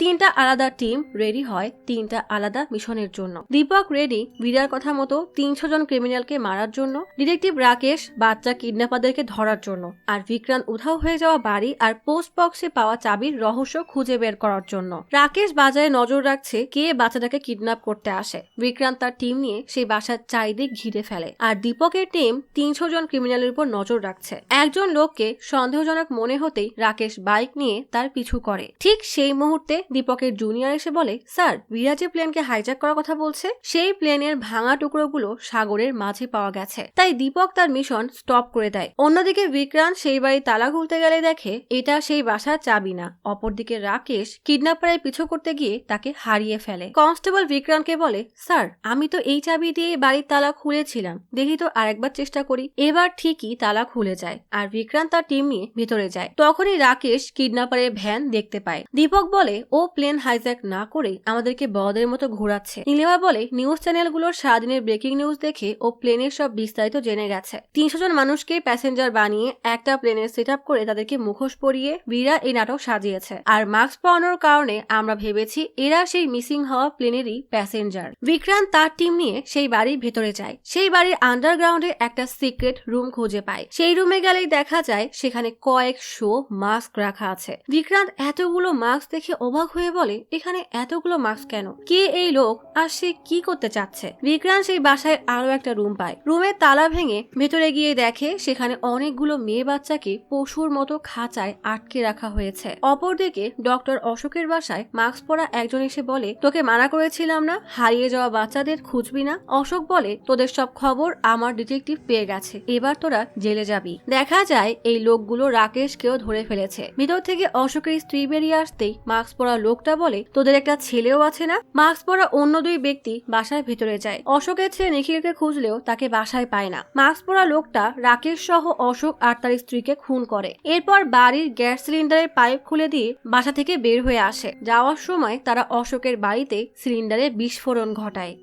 3টা আলাদা টিম রেডি হয় 3টা আলাদা মিশনের জন্য। দীপক রেডি ভিড়ার কথা মতো 300 জন ক্রিমিনালকে মারার জন্য, ডিটেকটিভ রাকেশ বাচ্চা কিডন্যাপারদেরকে ধরার জন্য, আর বিক্রান্ত উধাও হয়ে যাওয়া বাড়ি আর পোস্ট বক্সে পাওয়া চাবির রহস্য খুঁজে বের করার জন্য। রাকেশ বাজারে নজর রাখছে কে বাচ্চাটাকে কিডন্যাপ করতে আসে। বিক্রান্ত তার টিম নিয়ে সেই বাসার চারিদিক ঘিরে ফেলে, আর দীপকের টিম 300 জন ক্রিমিনালের উপর নজর রাখছে। একজন লোককে সন্দেহজনক মনে হতেই রাকেশ বাইক নিয়ে তার পিছু করে। ঠিক সেই মুহূর্তে দীপকের জুনিয়র এসে বলে স্যার বিরা যে প্লেনকে হাইজ্যাক করার কথা বলছে সেই প্লেনের ভাঙা টুকরোগুলো সাগরের মাঝে পাওয়া গেছে, তাই দীপক তার মিশন স্টপ করে দেয়। অন্যদিকে বিক্রান্ত সেই বাড়ি তালা খুলতে গেলে দেখে এটা সেই বাসার চাবি না। অপরদিকে রাকেশ কিডন্যাপারের পিছু করতে গিয়ে তাকে হারিয়ে ফেলে। কনস্টেবল বিক্রান্তকে বলে স্যার আমি তো এই চাবি দিয়ে বাড়ির তালা খুলেছিলাম, দেখি তো আরেকবার চেষ্টা করি। এবার ঠিকই তালা খুলে যায় আর বিক্রান্ত তার টিম নিয়ে ভেতরে যায়। তখনই রাকেশ কিডন্যাপারের ভ্যান দেখতে পায়। দীপক বলে ও প্লেন হাইজ্যাক না করে আমাদেরকে বড়দের মতো ঘোরাচ্ছে। নীলিমা বলে নিউজ চ্যানেলগুলোর সারাদিনের ব্রেকিং নিউজ দেখে ও প্লেনের সব বিস্তারিত জেনে গেছে। 300 জন মানুষকে প্যাসেঞ্জার বানিয়ে একটা প্লেনের সেট আপ করে তাদেরকে মুখোশ পরিয়ে বীরা এই নাটক সাজিয়েছে, আর মাস্ক পরানোর কারণে আমরা ভেবেছি এরা সেই মিসিং হওয়া প্লেনেরই প্যাসেঞ্জার। বিক্রান্ত তার টিম নিয়ে সেই বাড়ির ভেতরে যায়। সেই বাড়ির আন্ডারগ্রাউন্ডে একটা সিক্রেট রুম খুঁজে পায়। সেই রুমে গেলেই দেখা যায় সেখানে কয়েকশো মাস্ক রাখা আছে। বিক্রান্ত এতগুলো মাস্ক দেখে অবাক হয়ে বলে এখানে এতগুলো মাস্ক কেন, কে এই লোক আর সে কি করতে চাচ্ছে। বিক্রান্ত সেই বাসায় আরো একটা রুম পায়। রুমের তালা ভেঙে ভেতরে গিয়ে দেখে সেখানে অনেকগুলো মেয়ে বাচ্চাকে পশুর মতো খাঁচায় আটকে রাখা হয়েছে। অপরদিকে ডক্টর অশোকের বাসায় মাস্ক পরা একজন এসে বলে তোকে মানা করেছিলাম না হারিয়ে যাওয়া বাচ্চাদের খুঁজবি না। অশোক বলে তোদের সব খবর আমার ডিটেকটিভ পেয়ে গেছে, এবার তোরা জেলে যাবি। দেখা যায় এই লোকগুলো রাকেশকেও ধরে ফেলেছে। ভিতর থেকে অশোকের স্ত্রী বেরিয়ে আসতেই মাস্ক পরা লোকটা বলে তোদের একটা ছেলেও আছে না। মাস্ক পরা অন্য 2 ব্যক্তি বাসার ভেতরে যায়। অশোকের ছেলে নিখিলকে খুঁজলেও তাকে বাসায় পায় না। মাস্ক পরা লোকটা রাকেশ সহ অশোক আর তার স্ত্রীকে খুন করে। এরপর বাড়ির গ্যাস সিলিন্ডারের পাইপ খুলে দিয়ে বাসা থেকে বের হয়ে আসে। যাওয়ার সময় তারা অশোকের বাড়িতে সিলিন্ডারে বিস্ফোরণ ঘটায়।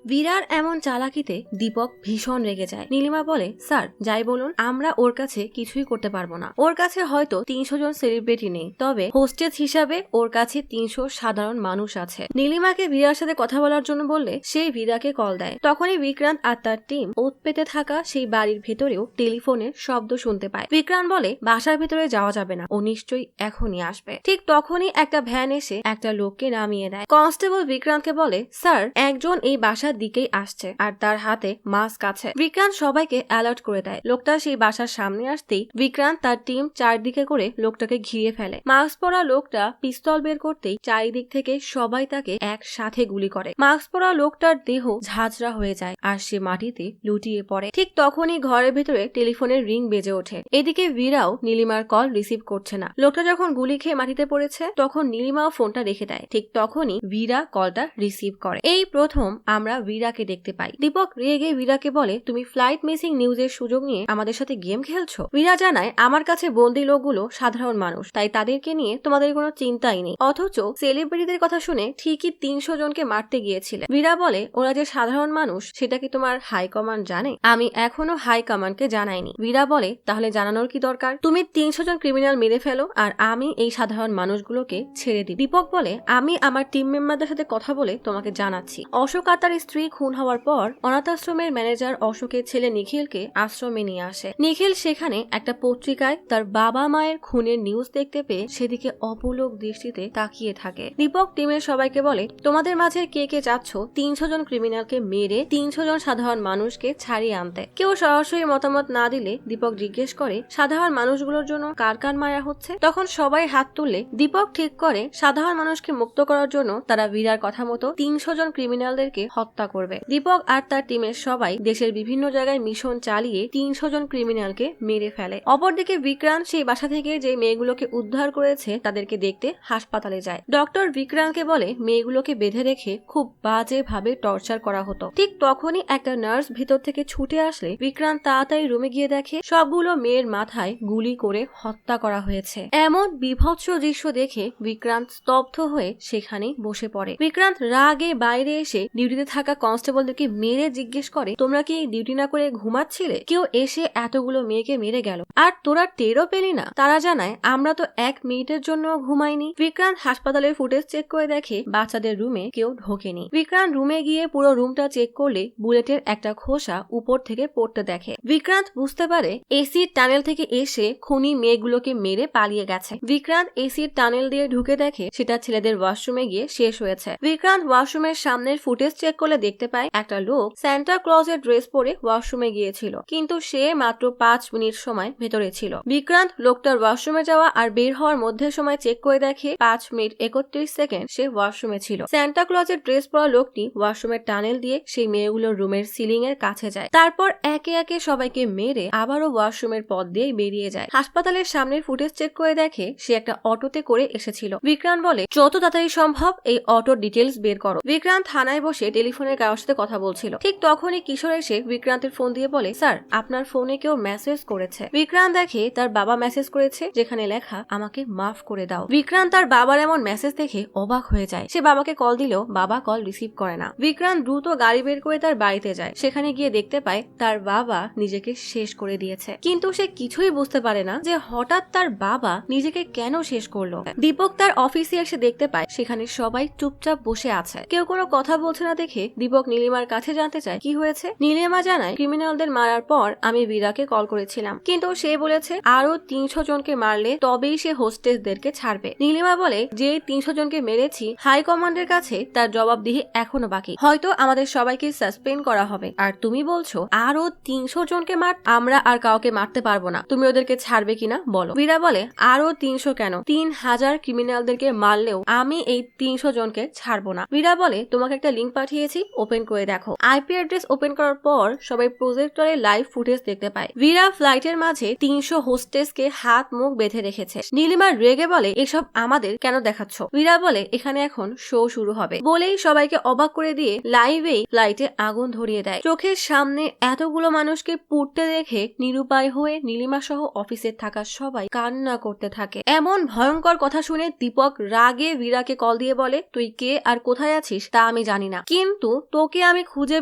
বীরার এমন চালাকিতে দীপক ভীষণ রেগে যায়। নীলিমা বলে, স্যার যাই বলুন, আমরা ওর কাছে কিছুই করতে পারবো না। ওর কাছে হয়তো 300 জন সেলিব্রিটি নেই, তবে হোস্টেস হিসাবে ওর কাছে 300 সাধারণ মানুষ আছে। নীলিমাকে বীরার সাথে কথা বলার জন্য বললে সেই বীরাকে কল দেয়। তখনই বিক্রান্ত আর তার টিম ওত পেতে থাকা সেই বাড়ির ভেতরেও টেলিফোনের শব্দ শুনতে পায়। বিক্রান্ত বলে, বাসার ভেতরে যাওয়া যাবে না, ও নিশ্চয়ই এখনই আসবে। ঠিক তখনই একটা ভ্যান এসে একটা লোককে নামিয়ে দেয়। কনস্টেবল বিক্রান্তকে বলে, স্যার একজন এই বাসার দিকেই আসছে আর তার হাতে মাস্ক আছে। বিক্রান্ত সবাইকে অ্যালার্ট করে দেয়। লোকটা সেই বাসার সামনে আসতেই বিক্রান্ত তার টিম চারদিকে করে লোকটাকে ঘিরে ফেলে। মাস্ক পরা লোকটা পিস্তল বের করতেই চারিদিক থেকে সবাই তাকে একসাথে গুলি করে। মাস্ক পরা লোকটার দেহ ঝাঁঝরা হয়ে যায় আর সে মাটিতে লুটিয়ে পড়ে। ঠিক তখনই ঘরের ভেতরে টেলিফোনের রিং বেজে ওঠে। এদিকে বীরাও নীলিমার কল রিসিভ করছে না। লোকটা যখন গুলি খেয়ে মাটিতে পড়েছে তখন নীলিমাও ফোনটা রেখে দেয়। ঠিক তখনই বীরা কলটা রিসিভ করে। এই প্রথম আমরা বীরাকে দেখতে পাই। দীপক রেগে বীরাকে বলে, তুমি ফ্লাইট মিসিং নিউজের সুযোগ নিয়ে আমাদের সাথে গেম খেলছো। বীরা জানায়, আমার কাছে বন্দী লোকগুলো সাধারণ মানুষ, তাই তাদেরকে নিয়ে তোমাদের কোনো চিন্তাই নেই। অথচ সেলিব্রিটিদের কথা শুনে ঠিকই 300 জনকে মারতে গিয়েছিলে। বীরা বলে, ওরা যে সাধারণ মানুষ সেটা কি তোমার হাই কমান্ড জানে? আমি এখনো হাই কমান্ডকে জানাইনি। বীরা বলে, তাহলে জানানোর কি দরকার? তুমি 300 জন ক্রিমিনাল মেরে ফেলো আর আমি এই সাধারণ মানুষগুলোকে ছেড়ে দিই। দীপক বলে, আমি আমার টিম মেম্বারদের সাথে কথা বলে তোমাকে জানাচ্ছি। অশোক আর তার স্ত্রী খুন হওয়ার পর অনাথ আশ্রমের ম্যানেজার অশোকের ছেলে নিখিলকে আশ্রমে নিয়ে আসে। নিখিল সেখানে একটা পত্রিকায় তার বাবা মায়ের খুনের নিউজ দেখতে পেয়ে সেদিকে অপলক দৃষ্টিতে তাকিয়ে থাকে। দীপক টিমের সবাইকে বলে, তোমাদের মাঝে কে কে চাচ্ছ 300 জন ক্রিমিনালকে মেরে 300 জন সাধারণ মানুষকে ছাড়িয়ে আনতে? কেউ সরাসরি মতামত না দিলে দীপক জিজ্ঞেস করে, সাধারণ মানুষগুলোর জন্য কার কার মায়া হচ্ছে? তখন সবাই হাত তুললে দীপক ঠিক করে সাধারণ মানুষকে মুক্ত করার জন্য তারা বীরার কথা মতো 300 জন ক্রিমিনালদেরকে হত্যা করবে। দীপক আর তার টিমের সবাই দেশের বিভিন্ন জায়গায় মিশন চালিয়ে 300 জন ক্রিমিনালকে মেরে ফেলে। অপরদিকে বিক্রান্ত সেই বাসা থেকে যে মেয়েগুলোকে উদ্ধার করেছে তাদেরকে দেখতে হাসপাতালে যায়। ডক্টর বিক্রান্তকে বলে, মেয়েগুলোকে বেঁধে রেখে খুব বাজে ভাবে টর্চার করা হতো। ঠিক তখনই একটা নার্স ভিতর থেকে ছুটে আসলে বিক্রান্ত তাড়াতাড়ি রুমে গিয়ে দেখে সবগুলো মেয়ের মাথায় গুলি করে হত্যা করা হয়েছে। এমন বিভৎস দৃশ্য দেখে বিক্রান্ত স্তব্ধ হয়ে সেখানেই বসে পড়ে। বিক্রান্ত রাগে বাইরে এসে ডিউটিতে থাকা কনস্টেবলদেরকে মেরে জিজ্ঞেস করে, তোমরা কি ডিউটি না করে ঘুমাচ্ছিলে? কেউ এসে এতগুলো মেয়েকে মেরে গেল আর তোরা টেরও পেলি না? তারা জানায়, আমরা তো 1 মিনিটের জন্য ঘুমাইনি। বিক্রান্ত হাসপাতালের ফুটেজ চেক করে দেখে বাচ্চাদের রুমে কেউ ঢোকেনি। বিক্রান্ত রুমে গিয়ে পুরো রুমটা চেক করলে বুলেটের একটা খোসা উপর থেকে পড়তে দেখে। বিক্রান্ত বুঝতে পারে এসির টানেল থেকে এসে খুনি মেয়েগুলোকে মেরে পালিয়ে গেছে। বিক্রান্ত এসির টানেল দিয়ে ঢুকে দেখে সেটা ছেলেদের ওয়াশরুমে গিয়ে শেষ হয়েছে। বিক্রান্ত ওয়াশরুমের সামনের ফুটেজ চেক করলে দেখতে পায় একটা লোক সান্টা ক্লজের ড্রেস পরে ওয়াশরুমে গিয়েছিল, কিন্তু সে মাত্র 5 মিনিট সময় ভেতরে ছিল। বিক্রান্ত লোকটার ওয়াশরুমে যাওয়া আর বের হওয়ার মধ্যে সময় চেক করে দেখে 5 মিনিট 31 সেকেন্ড সে ওয়াশরুমে ছিল। সান্টা ক্লজের ড্রেস পরা লোকটি ওয়াশরুমের টানেল দিয়ে সেই মেয়েগুলোর রুমের সিলিং এর কাছে যায়। তারপর একে একে সবাইকে মেরে আবারও ওয়াশরুমের পথ দিয়ে বেরিয়ে যায়। হাসপাতালের সামনের ফুটেজ চেক করে দেখে সে একটা অটোতে করে এসেছিল। বিক্রান্ত বলে, যত তাড়াতাড়ি সম্ভব এই অটোর ডিটেলস বের করো। বিক্রান্ত থানায় বসে টেলিফোনের কারোর সাথে কথা বলছিল। ঠিক তখনই কিশোর এসে বিক্রান্তের ফোন দিয়ে বলে, স্যার আপনার ফোনে কেউ মেসেজ করেছে। বিক্রান্ত দেখে তার বাবা মেসেজ করেছে, যেখানে লেখা, আমাকে মাফ করে দাও। বিক্রান্ত তার বাবার এমন মেসেজ দেখে অবাক হয়ে যায়। সে বাবাকে কল দিলেও বাবা কল রিসিভ করে না। বিক্রান্ত দ্রুত গাড়ি বের করে তার বাড়িতে যায়। সেখানে গিয়ে দেখতে পায় তার বাবা নিজেকে শেষ করে দিয়েছে, কিন্তু সে কিছুই বুঝতে পারে না যে হঠাৎ তার বাবা নিজেকে কেন শেষ করলো। দীপক তার অফিসে এসে দেখতে পায় সেখানে সবাই চুপচাপ বসে আছে, কেউ কোনো কথা বলছে না দেখে দীপক নীলিমার কাছে জানতে চায় কি হয়েছে। নীলিমা জানায়, ক্রিমিনালদের মারার পর আমি বীরাকে কল করেছিলাম, কিন্তু সে বলেছে আরো 300 জনকে মারলে তবেই সে হোস্টেসদেরকে ছাড়বে। নীলিমা বলে, যে 300 জনকে মেরেছি হাই কমান্ডের কাছে তার জবাবদিহি এখনো বাকি, হয়তো আমাদের সবাইকে সাসপেন্ড করা হবে। আর তুমি বলছো আরো 300 জনকে মার, আমরা আর কাউকে মারতে পারবো না, তুমি ওদেরকে ছাড়বে কিনা বলো। বীরা বলে, আরো 300 কেন, 3000 ক্রিমিনালদেরকে মারলেও আমি এই 300 জনকে ছাড়বো না। বীরা বলে, তোমাকে একটা লিঙ্ক পাঠিয়েছি, ওপেন করে দেখো। আইপি অ্যাড্রেস ওপেন করার পর সবাই প্রজেক্টরে লাইভ ফুটেজ দেখতে পায়। বীরা ফ্লাইটের মাঝে 300 হোস্টেসকে হাত মুখ বেঁধে রেখেছে। নীলিমা রেগে বলে, এসব আমাদের কেন দেখাচ্ছ? বীরা বলে, এখানে এখন শো শুরু হবে। বলেই সবাইকে অবাক করে দিয়ে লাইভেই ফ্লাইটে আগুন ধরিয়ে দেয়। চোখের সামনে এতগুলো মানুষকে পুড়তে দেখে নিরুপায় হয়ে নীলিমা সহ অফিসে থাকা সবাই কান্না করতে থাকে। এমন ভয়ঙ্কর কথা শুনে দীপক রাগে বীরাকে কল দিয়ে বলে, তুই কে আর কোথায় আছিস তা আমি জানি না, কিন্তু কিন্তু তোকে আমি খুঁজে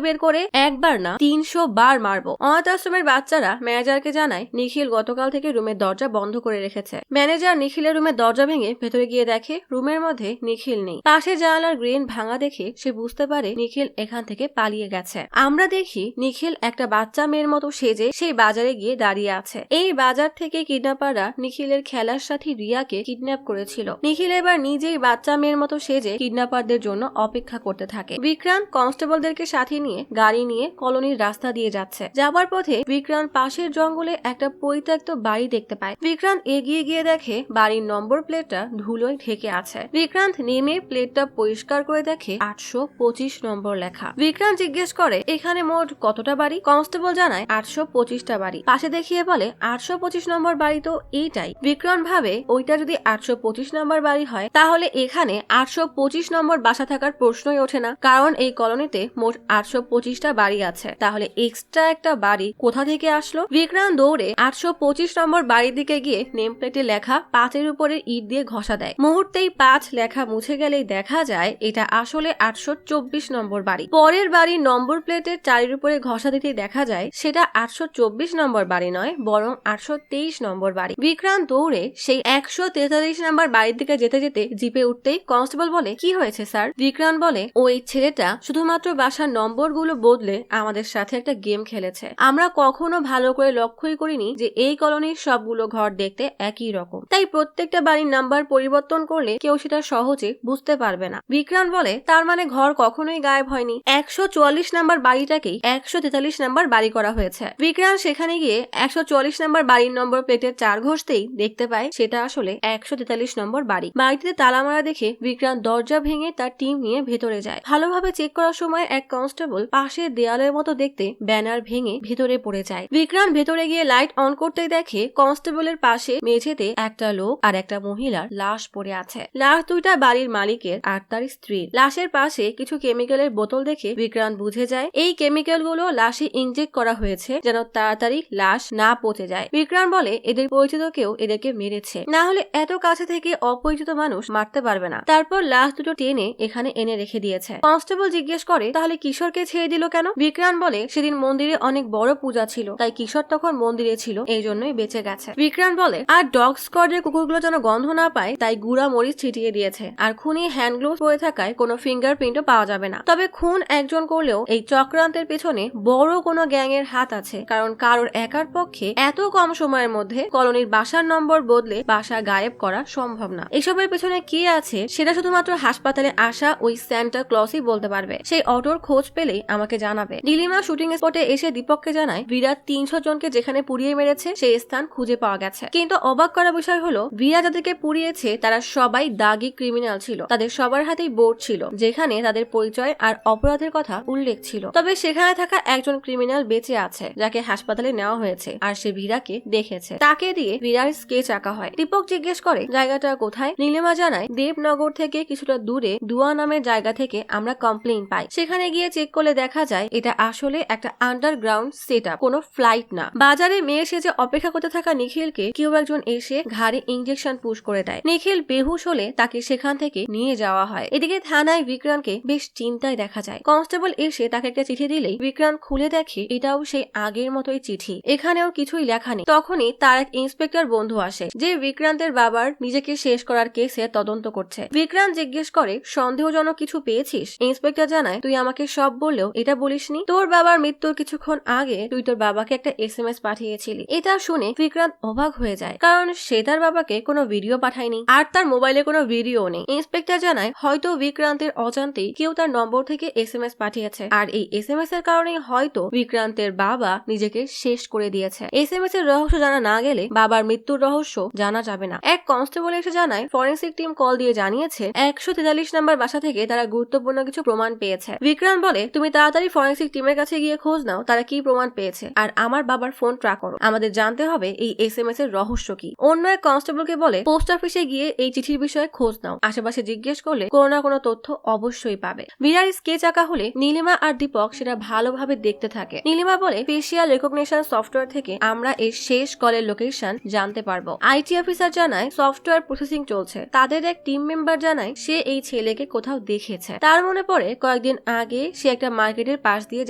বের করে একবার না 300 বার মারবো। অনাথ আশ্রমের বাচ্চারা ম্যানেজারকে জানায় নিখিল গতকাল থেকে রুমের দরজা বন্ধ করে রেখেছে। ম্যানেজার নিখিলের রুমের দরজা ভেঙে ভেতরে গিয়ে দেখে রুমের মধ্যে নিখিল নেই। পাশে জানালার গ্রিল ভাঙা দেখে সে বুঝতে পারে নিখিল এখান থেকে পালিয়ে গেছে। আমরা দেখি নিখিল একটা বাচ্চা মেয়ের মতো সেজে সেই বাজারে গিয়ে দাঁড়িয়ে আছে। এই বাজার থেকে কিডন্যাপাররা নিখিলের খেলার সাথী রিয়াকে কিডন্যাপ করেছিল। নিখিল এবার নিজেই বাচ্চা মেয়ের মতো সেজে কিডন্যাপারদের জন্য অপেক্ষা করতে থাকে। বিক্রান্ত কনস্টেবলদেরকে সাথে নিয়ে গাড়ি নিয়ে কলোনির রাস্তা দিয়ে যাচ্ছে। যাবার পথে বিক্রান্ত পাশের জঙ্গলে একটা পরিত্যক্ত বাড়ি দেখতে পায়। বিক্রান্ত এগিয়ে গিয়ে দেখে বাড়ির নম্বর প্লেটটা ধুলোয় ঢেকে আছে। বিক্রান্ত নেমে প্লেটটা পরিষ্কার করে দেখে 825 নম্বর লেখা। বিক্রান্ত জিজ্ঞেস করে এখানে মোট কতটা বাড়ি? কনস্টেবল জানায় 825টা বাড়ি। পাশে দেখিয়ে বলে 825 নম্বর বাড়ি তো এইটাই। বিক্রান্ত ভাবে ওইটা যদি 825 নম্বর বাড়ি হয় তাহলে এখানে 825 নম্বর বাসা থাকার প্রশ্নই ওঠে না, কারণ এই কলোনিতে মোট 825টা বাড়ি আছে। তাহলে এক্সট্রা একটা বাড়ি কোথা থেকে আসলো? বিক্রান্ত দৌড়ে 825 নম্বর বাড়ির দিকে গিয়ে নেম প্লেটে লেখা 5-এর উপরে ইট দিয়ে ঘষা দেয়। মুহূর্তেই 5 লেখা মুছে গেলেই দেখা যায় এটা আসলে 824 নম্বর বাড়ি। পরের বাড়ির নম্বর প্লেটের 4-এর উপরে ঘষা দিতেই দেখা যায় সেটা 824 নম্বর বাড়ি নয়, বরং 823 নম্বর বাড়ি। বিক্রান্ত দৌড়ে সেই 143 নম্বর বাড়ির দিকে যেতে যেতে জিপে উঠতেই কনস্টেবল বলে কি হয়েছে স্যার? বিক্রান্ত বলে ওই ছেলেটা শুধুমাত্র বাসার নম্বরগুলো বদলে আমাদের সাথে একটা গেম খেলেছে। আমরা কখনো ভালো করে লক্ষ্যই করিনি যে এই কলোনির সবগুলো ঘর দেখতে একই রকম, তাই প্রত্যেকটা বাড়ির নাম্বার পরিবর্তন করলে কেউ সেটা সহজে বুঝতে পারবে না। বিক্রান্ত বলে তার মানে ঘর কখনোই গায়েব হয়নি, 144 নাম্বার বাড়িটাকেই 143 নাম্বার বাড়ি করা হয়েছে। বিক্রান্ত সেখানে গিয়ে 144 নাম্বার বাড়ির নম্বর প্লেটের 4 ঘষতেই দেখতে পায় সেটা আসলে 143 নম্বর বাড়ি। বাড়িতে তালা মারা দেখে বিক্রান্ত দরজা ভেঙে তার টিম নিয়ে ভেতরে যায়। ভালোভাবে চেক করার সময় এক কনস্টেবল পাশের দেয়ালের মতো দেখতে ব্যানার ভেঙে ভেতরে পড়ে যায়। বিক্রান্ত ভেতরে গিয়ে লাইট অন করতেই দেখে কনস্টেবলের পাশে মেঝেতে একটা লোক আর একটা মহিলার লাশ পড়ে আছে। লাশ দুইটা বাড়ির মালিকের আর তার স্ত্রীর। লাশের পাশে কিছু কেমিক্যালের বোতল দেখে বিক্রান্ত বুঝে যায় এই কেমিক্যাল গুলো লাশে ইনজেক্ট করা হয়েছে যেন তাড়াতাড়ি লাশ না পচে যায়। বিক্রান্ত বলে এদের পরিচিত কেউ এদেরকে মেরেছে, না হলে এত কাছে থেকে অপরিচিত মানুষ মারতে পারবে না। তারপর লাশ দুটো টেনে এখানে এনে রেখে দিয়েছে। কনস্টেবল জিজ্ঞেস করে তাহলে কিশোরকে ছেড়ে দিল কেন? বিক্রান্ত বলে সেদিন মন্দিরে অনেক বড় পূজা ছিল, তাই কিশোর তখন মন্দিরে ছিল, এই জন্যই বেঁচে গেছে। বিক্রান্ত বলে আর ডগ স্কোয়াডের কুকুরগুলো যেন গন্ধ না পায় তাই গুঁড়া মরিচ ছিটিয়ে দিয়েছে, আর খুনি হ্যান্ড গ্লোভস পরে থাকায় কোনো ফিঙ্গারপ্রিন্টও পাওয়া যাবে না। তবে খুন একজন করলেও এই চক্রান্তের পেছনে বড় কোনো গ্যাং এর হাত আছে, কারণ কারোর একার পক্ষে এত কম সময়ের মধ্যে কলোনির বাসার নম্বর বদলে বাসা গায়েব করা সম্ভব না। এসবের পেছনে কি আছে সেটা শুধুমাত্র হাসপাতালে আসা ওই স্যান্টা ক্লসই বলতে পারবে। সেই অটোর খোঁজ পেলেই আমাকে জানাবে। নীলিমা শুটিং স্পটে এসে দীপককে জানায় বিরাট 300 জনকে যেখানে পুড়িয়ে মেরেছে সেই স্থান খুঁজে পাওয়া গেছে। কিন্তু অবাক করা বিষয় হলো বিরা যাদেরকে পুড়িয়েছে তারা সবাই দাগি ক্রিমিনাল ছিল। তাদের সবার হাতেই বোর্ড ছিল যেখানে তাদের পরিচয় আর অপরাধের কথা উল্লেখ ছিল। তবে সেখানে থাকা একজন ক্রিমিনাল বেঁচে আছে যাকে হাসপাতালে নেওয়া হয়েছে, আর সে বীরাকে দেখেছে। তাকে দিয়ে বীরার স্কেচ আঁকা হয়। দীপক জিজ্ঞেস করে জায়গাটা কোথায়? নীলিমা জানায় দেবনগর থেকে কিছুটা দূরে দুয়া নামের জায়গা থেকে আমরা কমপ্লেইন পাই। সেখানে গিয়ে চেক করলে দেখা যায় এটা আসলে একটা আন্ডারগ্রাউন্ড সেটআপ, কোনো ফ্লাইট না। বাজারে মেয়ে সেজে অপেক্ষা করতে থাকা নিখিলকে কেউ একজন এসে ঘাড়ে ইনজেকশন পুশ করে দেয়। নিখিল বেহুশ হলে তাকে সেখান থেকে নিয়ে যাওয়া হয়। এদিকে থানায় বিক্রান্তকে বেশ চিন্তায় দেখা যায়। কনস্টেবল এসে তাকে একটা চিঠি দিলেই বিক্রান্ত খুলে দেখে এটাও সেই আগের মতোই চিঠি, এখানেও কিছুই লেখা নেই। তখনই তার এক ইন্সপেক্টর বন্ধু আসে যে বিক্রান্তের বাবার নিজেকে শেষ করার কেসে তদন্ত করছে। বিক্রান্ত জিজ্ঞেস করে সন্দেহজনক কিছু পেয়েছিস? ইন্সপেক্টর জানায় তুই আমাকে সব বললেও এটা বলিসনি। তোর বাবার মৃত্যুর কিছুক্ষণ আগে তুই তোর বাবাকে একটা SMS পাঠিয়েছিলি। এটা শুনে বিক্রান্ত অবাক হয়ে যায়, কারণ সে তার বাবাকে কোনো ভিডিও পাঠায়নি আর তার মোবাইলে কোনো ভিডিও নেই। ইন্সপেক্টর জানায় হয়তো বিক্রান্তের অজান্তেই কেউ তার নম্বর থেকে SMS পাঠিয়েছে, আর এই SMS এর কারণেই হয়তো বিক্রান্তের বাবা নিজেকে শেষ করে দিয়েছে। SMS এর রহস্য জানা না গেলে বাবার মৃত্যুর রহস্য জানা যাবে না। এক কনস্টেবল এসে জানায় ফরেন্সিক টিম কল দিয়ে জানিয়েছে 143 নম্বর বাসা থেকে তারা গুরুত্বপূর্ণ কিছু প্রমাণ পেয়েছে। বিক্রান্ত বলে তুমি তাড়াতাড়ি ফরেন্সিক টিমের কাছে গিয়ে খোঁজ নাও তারা কি প্রমাণ পেয়েছে, আর আমার বাবার ফোন ট্র্যাক করো। আমাদের জানতে হবে এই SMS এর রহস্য কি। অন্য এক কনস্টেবলকে বলে পোস্ট অফিসে গিয়ে এই চিঠির বিষয়ে খোঁজ নাও, আশেপাশে জিজ্ঞেস করলে কোনো না কোনো তথ্য অবশ্যই পাবে। বিরার স্কেচ আঁকা হলে নীলিমা আর দীপক সেটা ভালোভাবে দেখতে থাকে। নীলিমা বলে ফেসিয়াল রেকগনিশন সফটওয়্যার থেকে আমরা এর শেষ কলের লোকেশন জানতে পারবো। আইটি অফিসার জানায় সফটওয়্যার প্রসেসিং চলছে। তাদের এক টিম মেম্বার জানায় সে এই ছেলেকে কোথাও দেখেছে। তার মনে পড়ে কয়েকদিন কয়েকদিন আগে সে একটা মার্কেটের পাশ দিয়ে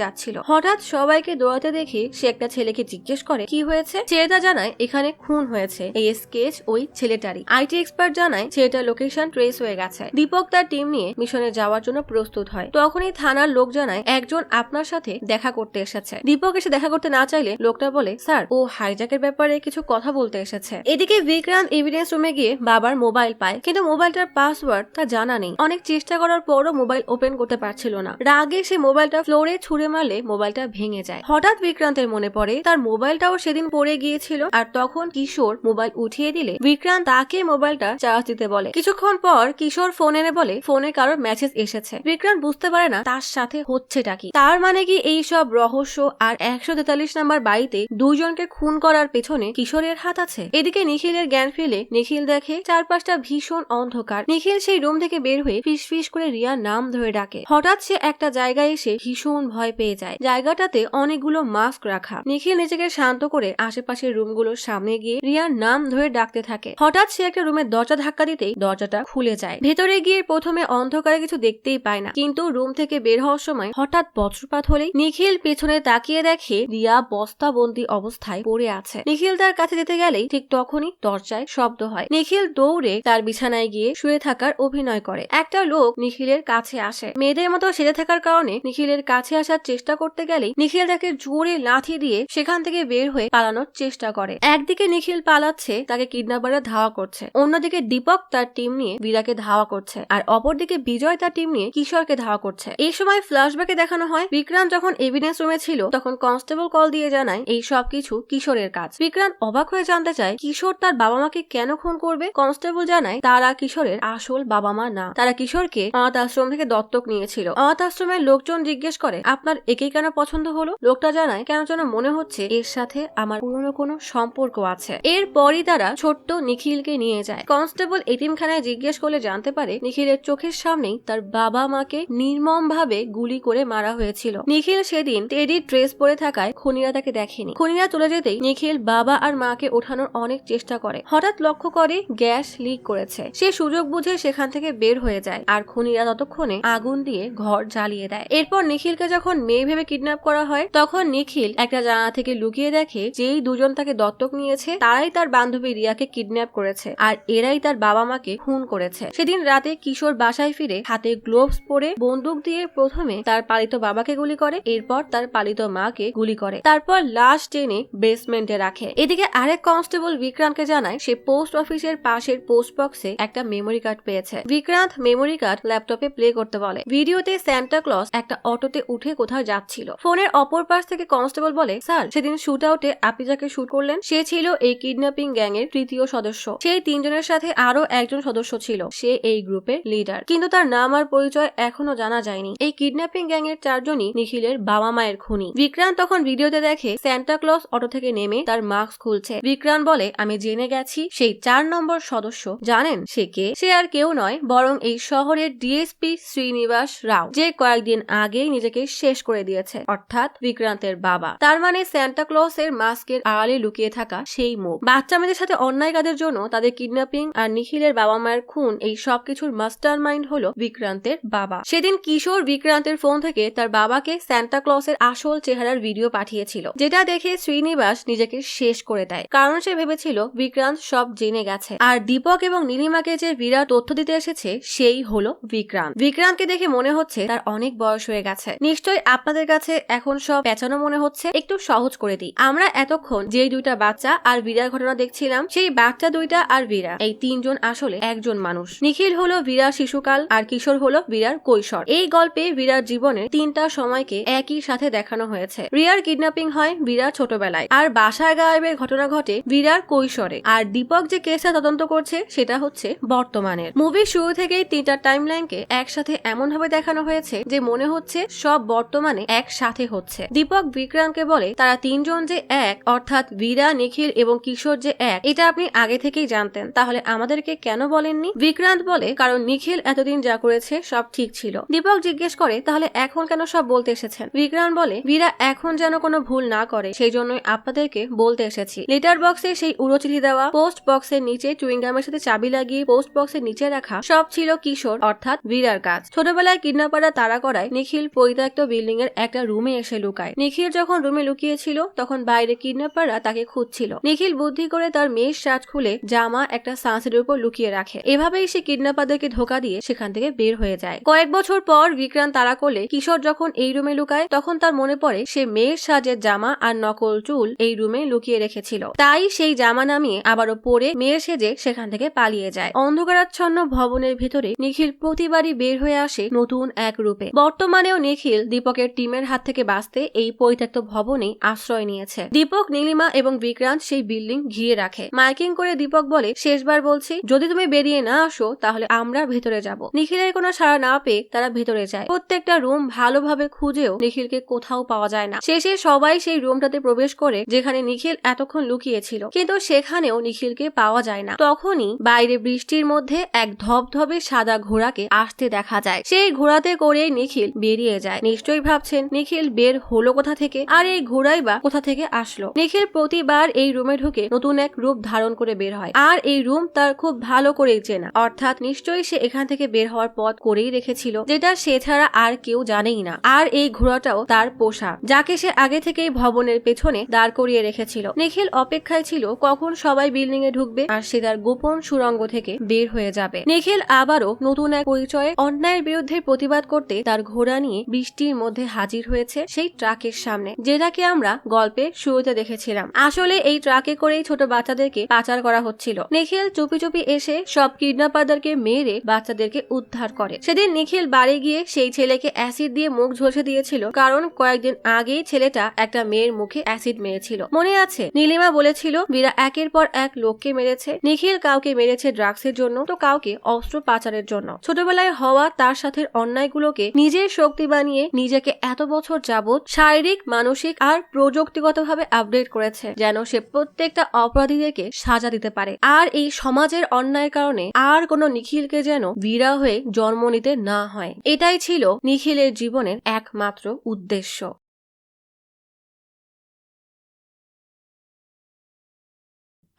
যাচ্ছিল। হঠাৎ সবাইকে দৌড়াতে দেখে সে একটা ছেলেকে জিজ্ঞেস করে কি হয়েছে। ছেলেটা জানায় এখানে খুন হয়েছে। এই স্কেচ ওই ছেলেটারই। আইটি এক্সপার্ট জানায় ছেলেটার লোকেশন ট্রেস হয়ে গেছে। দীপক তার টিম নিয়ে মিশনে যাওয়ার জন্য প্রস্তুত হয়। তখনই থানার লোক জানায় একজন আপনার সাথে দেখা করতে এসেছে। দীপক এসে দেখা করতে না চাইলে লোকটা বলে স্যার ও হাইজ্যাকের ব্যাপারে কিছু কথা বলতে এসেছে। এদিকে বিক্রান্ত এভিডেন্স রুমে গিয়ে বাবার মোবাইল পায়, কিন্তু মোবাইলটার পাসওয়ার্ড তা জানা নেই। অনেক চেষ্টা করার পরও মোবাইল ওপেন করতে পারছিল না। রাগে সে মোবাইলটা ফ্লোরে ছুঁড়ে মারলে মোবাইলটা ভেঙে যায়। হঠাৎ বিক্রান্তের মনে পড়ে তার মোবাইলটাও সেদিন পড়ে গিয়েছিল, আর তখন কিশোর মোবাইল উঠিয়ে দিলে বিক্রান্ত তাকে মোবাইলটা চার্জ দিতে বলে। কিছুক্ষণ পর কিশোর ফোন এনে বলে ফোনে কারোর মেসেজ এসেছে। বিক্রান্ত বুঝতে পারে না তার সাথে হচ্ছেটা কি। তার মানে কি এই সব রহস্য আর 143 নাম্বার বাড়িতে দুইজনকে খুন করার পেছনে কিশোরের হাত আছে। এদিকে নিখিলের জ্ঞান ফিরে নিখিল দেখে চারপাশটা ভীষণ অন্ধকার। নিখিল সেই রুম থেকে বের হয়ে ফিসফিস করে রিয়ার নাম ধরে ডাকে। হঠাৎ সে একটা জায়গায় এসে ভীষণ ভয় পেয়ে যায়। জায়গাটাতে অনেকগুলো মাস্ক রাখা। নিখিল নিজেকে শান্ত করে আশেপাশের রুমগুলোর সামনে গিয়ে রিয়ার নাম ধরে ডাকতে থাকে। হঠাৎ সে একটা রুমের দরজা ধাক্কা দিতেই দরজাটা খুলে যায়। ভেতরে গিয়ে প্রথমে অন্ধকারে কিছু দেখতেই পায় না, কিন্তু রুম থেকে বের হওয়ার সময় হঠাৎ বজ্রপাত হলেই নিখিল পেছনে তাকিয়ে দেখে রিয়া বস্তাবন্দি অবস্থায় পড়ে আছে। নিখিল তার কাছে যেতে গেলেই ঠিক তখনই দরজায় শব্দ হয়। নিখিল দৌড়ে তার বিছানায় গিয়ে শুয়ে থাকার অভিনয় করে। একটা লোক নিখিলের কাছে আসে। মেয়েদের মতো সেজে থাকার কারণে নিখিলের কাছে আসার চেষ্টা করতে গেলেই নিখিল তাকে জোরে লাথি দিয়ে সেখান থেকে বের হয়ে পালানোর চেষ্টা করে। একদিকে নিখিল পালাচ্ছে, তাকে কিডন্যাপাররা ধাওয়া করছে। অন্যদিকে দীপক তার টিম নিয়ে বীরাকে ধাওয়া করছে, আর অপরদিকে বিজয় তার টিম নিয়ে কিশোরকে ধাওয়া করছে। এই সময় ফ্ল্যাশব্যাকে দেখানো হয় বিক্রান্ত যখন এভিডেন্স রুমে ছিল তখন কনস্টেবল কল দিয়ে জানায় এই সবকিছু কিশোরের কাজ। বিক্রান্ত অবাক হয়ে জানতে চায় কিশোর তার বাবা মাকে কেন খুন করবে। কনস্টেবল জানায় তারা কিশোরের আসল বাবা মা না, তারা কিশোরকে অনাথ আশ্রম থেকে দত্তক নিয়েছিল। অনাথ আশ্রমের লোকজন জিজ্ঞেস করে আপনার একেই কেন পছন্দ হলো। লোকটা জানায় কেন যেন মনে হচ্ছে এর সাথে আমার পুরনো কোনো সম্পর্ক আছে। এরপরই তারা ছোট্ট নিখিলকে নিয়ে যায়। কনস্টেবল এতিমখানায় জিজ্ঞেস করলে জানতে পারে নিখিলের চোখের সামনেই তার বাবা মাকে নির্মম ভাবে গুলি করে মারা হয়েছিল। নিখিল সেদিন টেডির ড্রেস পরে থাকায় খুনিরা তাকে দেখেনি। খুনিরা চলে যেতেই নিখিল বাবা আর মাকে ওঠানোর অনেক চেষ্টা করে। হঠাৎ লক্ষ্য করে গ্যাস লিক করেছে। সে সুযোগ বুঝে সেখান থেকে বের হয়ে যায়, আর খুনিরা ততক্ষণে আগুন দিয়ে ঘর জ্বালিয়ে দেয়। এরপর নিখিলকে যখন মেয়ে ভেবে কিডন্যাপ করা হয় তখন নিখিল একটা জানালা থেকে লুকিয়ে দেখে যেই দুজন তাকে দত্তক নিয়েছে তারাই তার বান্ধবী রিয়াকে কিডন্যাপ করেছে, আর এরাই তার বাবা মাকে খুন করেছে। সেদিন রাতে কিশোর বাসায় ফিরে হাতে গ্লোভস পরে বন্দুক দিয়ে প্রথমে তার পালিত বাবাকে গুলি করে, এরপর তার পালিত মাকে গুলি করে, তারপর লাশ টেনে বেসমেন্টে রাখে। এদিকে আরেক কনস্টেবল বিক্রান্তকে জানায় সে পোস্ট অফিসের পাশের পোস্ট বক্সে একটা মেমোরি কার্ড পেয়েছে। বিক্রান্ত মেমোরি কার্ড ল্যাপটপে প্লে করতে বলে। ভিডিওতে সান্টা ক্লজ একটা অটোতে উঠে কোথাও যাচ্ছিল। ফোনের অপর পাশ থেকে কনস্টেবল বলে স্যার সেদিন শুট আউটে আপনি যাকে শুট করলেন সে ছিল এই কিডন্যাপিং গ্যাং এর তৃতীয় সদস্য। সেই তিনজনের সাথে আরো একজন সদস্য ছিল, সে এই গ্রুপের লিডার, কিন্তু তার নাম আর পরিচয় এখনো জানা যায়নি। এই কিডন্যাপিং গ্যাং এর চারজনই নিখিলের বাবা মায়ের খুনি। বিক্রান্ত তখন ভিডিওতে দেখে সান্টা ক্লজ অটো থেকে নেমে তার মাস্ক খুলছে। বিক্রান্ত বলে আমি জেনে গেছি সেই 4 নম্বর সদস্য। জানেন সে কে? সে আর কেউ নয় বরং এই শহরের ডিএসপি শ্রীনিবাস রাও, যে কয়েকদিন আগেই নিজেকে শেষ করে দিয়েছে, অর্থাৎ বিক্রান্তের বাবা। তার মানে সান্টা ক্লজ এর মাস্কের আড়ালে লুকিয়ে থাকা সেই মুখ। বাচ্চা মেয়েদের সাথে অন্যায় কাজের জন্য তাদের কিডন্যাপিং আর নিখিলের বাবা মায়ের খুন, এই সবকিছুর মাস্টার মাইন্ড হলো বিক্রান্তের বাবা। সেদিন কিশোর বিক্রান্তের ফোন থেকে তার বাবাকে সান্টা ক্লজ এর আসল চেহারার ভিডিও পাঠিয়েছিল, যেটা দেখে শ্রীনিবাস নিজেকে শেষ করে দেয়, কারণ সে ভেবেছিল বিক্রান্ত সব জেনে গেছে। আর দীপক এবং নীলিমাকে যে বিরাট তথ্য দিতে এসেছে সেই হলো বিক্রান্ত। বিক্রান্তকে দেখে মনে হচ্ছে তার অনেক বয়স হয়ে গেছে। নিশ্চয়ই আপনাদের কাছে এখন সব পেঁচানো মনে হচ্ছে। একটু সহজ করে দিই, আমরা এতক্ষণ যেই দুইটা বাচ্চা আর বীরার ঘটনা দেখছিলাম সেই বাচ্চা দুইটা আর বীরা এই তিনজন আসলে একজন মানুষ। নিখিল হলো বীরার শিশুকাল আর কিশোর হলো বীরার কৈশোর। এই গল্পে বীরার জীবনের 3টা সময়কে একই সাথে দেখানো হয়েছে। রিয়ার কিডন্যাপিং হয় বীরার ছোটবেলায়, আর বাসায় গায়েবের ঘটনা ঘটে বীরার কৈশোরে, আর দীপক যে কেসটা তদন্ত করছে সেটা হচ্ছে বর্তমানের। মুভির শুরু থেকেই 3টা টাইমলাইনকে একসাথে এমন ভাবে দেখানো হয়েছে যে মনে হচ্ছে সব বর্তমানে একসাথে হচ্ছে। দীপক বিক্রান্তকে বলে তারা তিনজন যে এক, অর্থাৎ বীরা, নিখিল এবং কিশোর যে এক, এটা আপনি আগে থেকেই জানতেন, তাহলে আমাদেরকে কেন বলেননি? বিক্রান্ত বলে কারণ নিখিল এতদিন যা করেছে সব ঠিক ছিল। দীপক জিজ্ঞেস করে তাহলে এখন কেন সব বলতে এসেছেন? বিক্রান্ত বলে বীরা এখন যেন কোনো ভুল না করে সেই জন্যই আপনাদেরকে বলতে এসেছি। লেটার বক্সে সেই উড়োচিঠি দেওয়া, পোস্ট বক্সের নিচে চুইংগামের সাথে চাবি লাগিয়ে পোস্ট বক্সের নিচে রাখা, সব ছিল কিশোর অর্থাৎ বীরার কাজ। ছোটবেলায় কিডন্যাপাররা তাড়া করায় নিখিল পরিত্যক্ত বিল্ডিং এর একটা রুমে এসে লুকায়। নিখিল যখন রুমে লুকিয়েছিল তখন বাইরে কিডন্যাপাররা তাকে খুঁজছিল। নিখিল বুদ্ধি করে তার মেয়ের শার্ট খুলে জামা একটা সানসেটের উপর লুকিয়ে রাখে। এভাবেই সে কিডন্যাপারদেরকে ধোকা দিয়ে সেখান থেকে বের হয়ে যায়। কয়েক বছর পর বিক্রান্ত তাড়া করলে কিশোর যখন এই রুমে লুকায় তখন তার মনে পড়ে সে মেয়ের সাজের জামা আর নকল চুল এই রুমে লুকিয়ে রেখেছিল। তাই সেই জামা নামিয়ে আবারও পরে মেয়ের সেজে সেখান থেকে পালিয়ে যায়। অন্ধকারাচ্ছন্ন ভবনের ভিতরে নিখিল প্রতিবারই বের হয়ে আসে নতুন এক রূপে। বর্তমানেও নিখিল দীপকের টিমের হাত থেকে বাঁচতে এই পরিত্যক্ত ভবনে আশ্রয় নিয়েছে। দীপক, নীলিমা এবং বিক্রান্ত সেই বিল্ডিং ঘিরে রাখে। মাইকিং করে দীপক বলে, শেষবার বলছি, যদি তুমি বেরিয়ে না আসো তাহলে আমরা ভেতরে যাব। নিখিলের কোনো সাড়া না পেয়ে তারা ভেতরে যায়। প্রত্যেকটা রুম ভালোভাবে খুঁজেও নিখিলকে কোথাও পাওয়া যায় না। শেষে সবাই সেই রুমটাতে প্রবেশ করে যেখানে নিখিল এতক্ষণ লুকিয়েছিল, কিন্তু সেখানেও নিখিলকে পাওয়া যায় না। তখনই বাইরে বৃষ্টির মধ্যে এক ধবধবে সাদা ঘোড়াকে আসতে দেখা যায়। সেই ঘোড়াতে করেই নিখিল বেরিয়ে যায়। নিশ্চয়ই ভাবছেন নিখিল বের হলো কোথা থেকে, আর এই ঘোড়াই বা কোথা থেকে আসলো। নিখিল প্রতিবার এই রুমে ঢুকে নতুন এক রূপ ধারণ করে বের হয়, আর এই রুম তার খুব ভালো করেই চেনা। অর্থাৎ নিশ্চয়ই সে এখান থেকে বের হওয়ার পথ করেই রেখেছিল, যেটা সে ছাড়া আর কেউ জানেই না। আর এই ঘোড়াটাও তার পোষা, যাকে সে আগে থেকেই ভবনের পেছনে দাঁড় করিয়ে রেখেছিল। নিখিল অপেক্ষায় ছিল কখন সবাই বিল্ডিং এ ঢুকবে আর সে তার গোপন সুড়ঙ্গ থেকে বের হয়ে যাবে। নিখিল আবারও নতুন এক পরিচয়ে অন্যায়ের বিরুদ্ধে প্রতিবাদ করতে তার ঘোড়া নিয়ে বৃষ্টির মধ্যে হাজির হয়েছে সেই ট্রাকের সামনে, যেটাকে আমরা গল্পের শুরুতে দেখেছিলাম। আসলে এই ট্রাকে করেই ছোট বাচ্চাদেরকে পাচার করা হচ্ছিল। নিখিল চুপি চুপি এসে সব কিডন্যাপারদেরকে মেরে বাচ্চাদেরকে উদ্ধার করে। সেদিন নিখিল বাড়ি গিয়ে সেই ছেলেকে অ্যাসিড দিয়ে মুখ ঝলসে দিয়েছিল, কারণ কয়েকদিন আগেই ছেলেটা একটা মেয়ের মুখে অ্যাসিড মেরেছিল। মনে আছে নীলিমা বলেছিল বীরা একের পর এক লোককে মেরেছে। নিখিল কাউকে মেরেছে ড্রাগসের জন্য, তো কাউকে অস্ত্র পাচারের জন্য। ছোটবেলায় হওয়া তার সাথে অন্যায়গুলোকে নিজের শক্তি বানিয়ে নিজেকে এত বছর যাবত শারীরিক, মানসিক আর প্রযুক্তিগতভাবে আপডেট করেছে, যেন সে প্রত্যেকটা অপরাধীদেরকে সাজা দিতে পারে। আর এই সমাজের অন্যায়ের কারণে আর কোনো নিখিলকে যেন বীরা হয়ে জন্ম নিতে না হয়। এটাই ছিল নিখিলের জীবনের একমাত্র উদ্দেশ্য।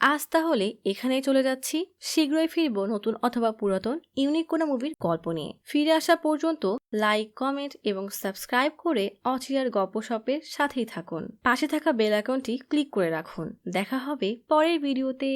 আজ তাহলে এখানেই চলে যাচ্ছি। শীঘ্রই ফিরবো নতুন অথবা পুরাতন ইউনিক কোনো মুভির গল্প নিয়ে। ফিরে আসা পর্যন্ত লাইক, কমেন্ট এবং সাবস্ক্রাইব করে অচিরার গপ্পসপের সাথেই থাকুন। পাশে থাকা বেল আইকনটি ক্লিক করে রাখুন। দেখা হবে পরের ভিডিওতে।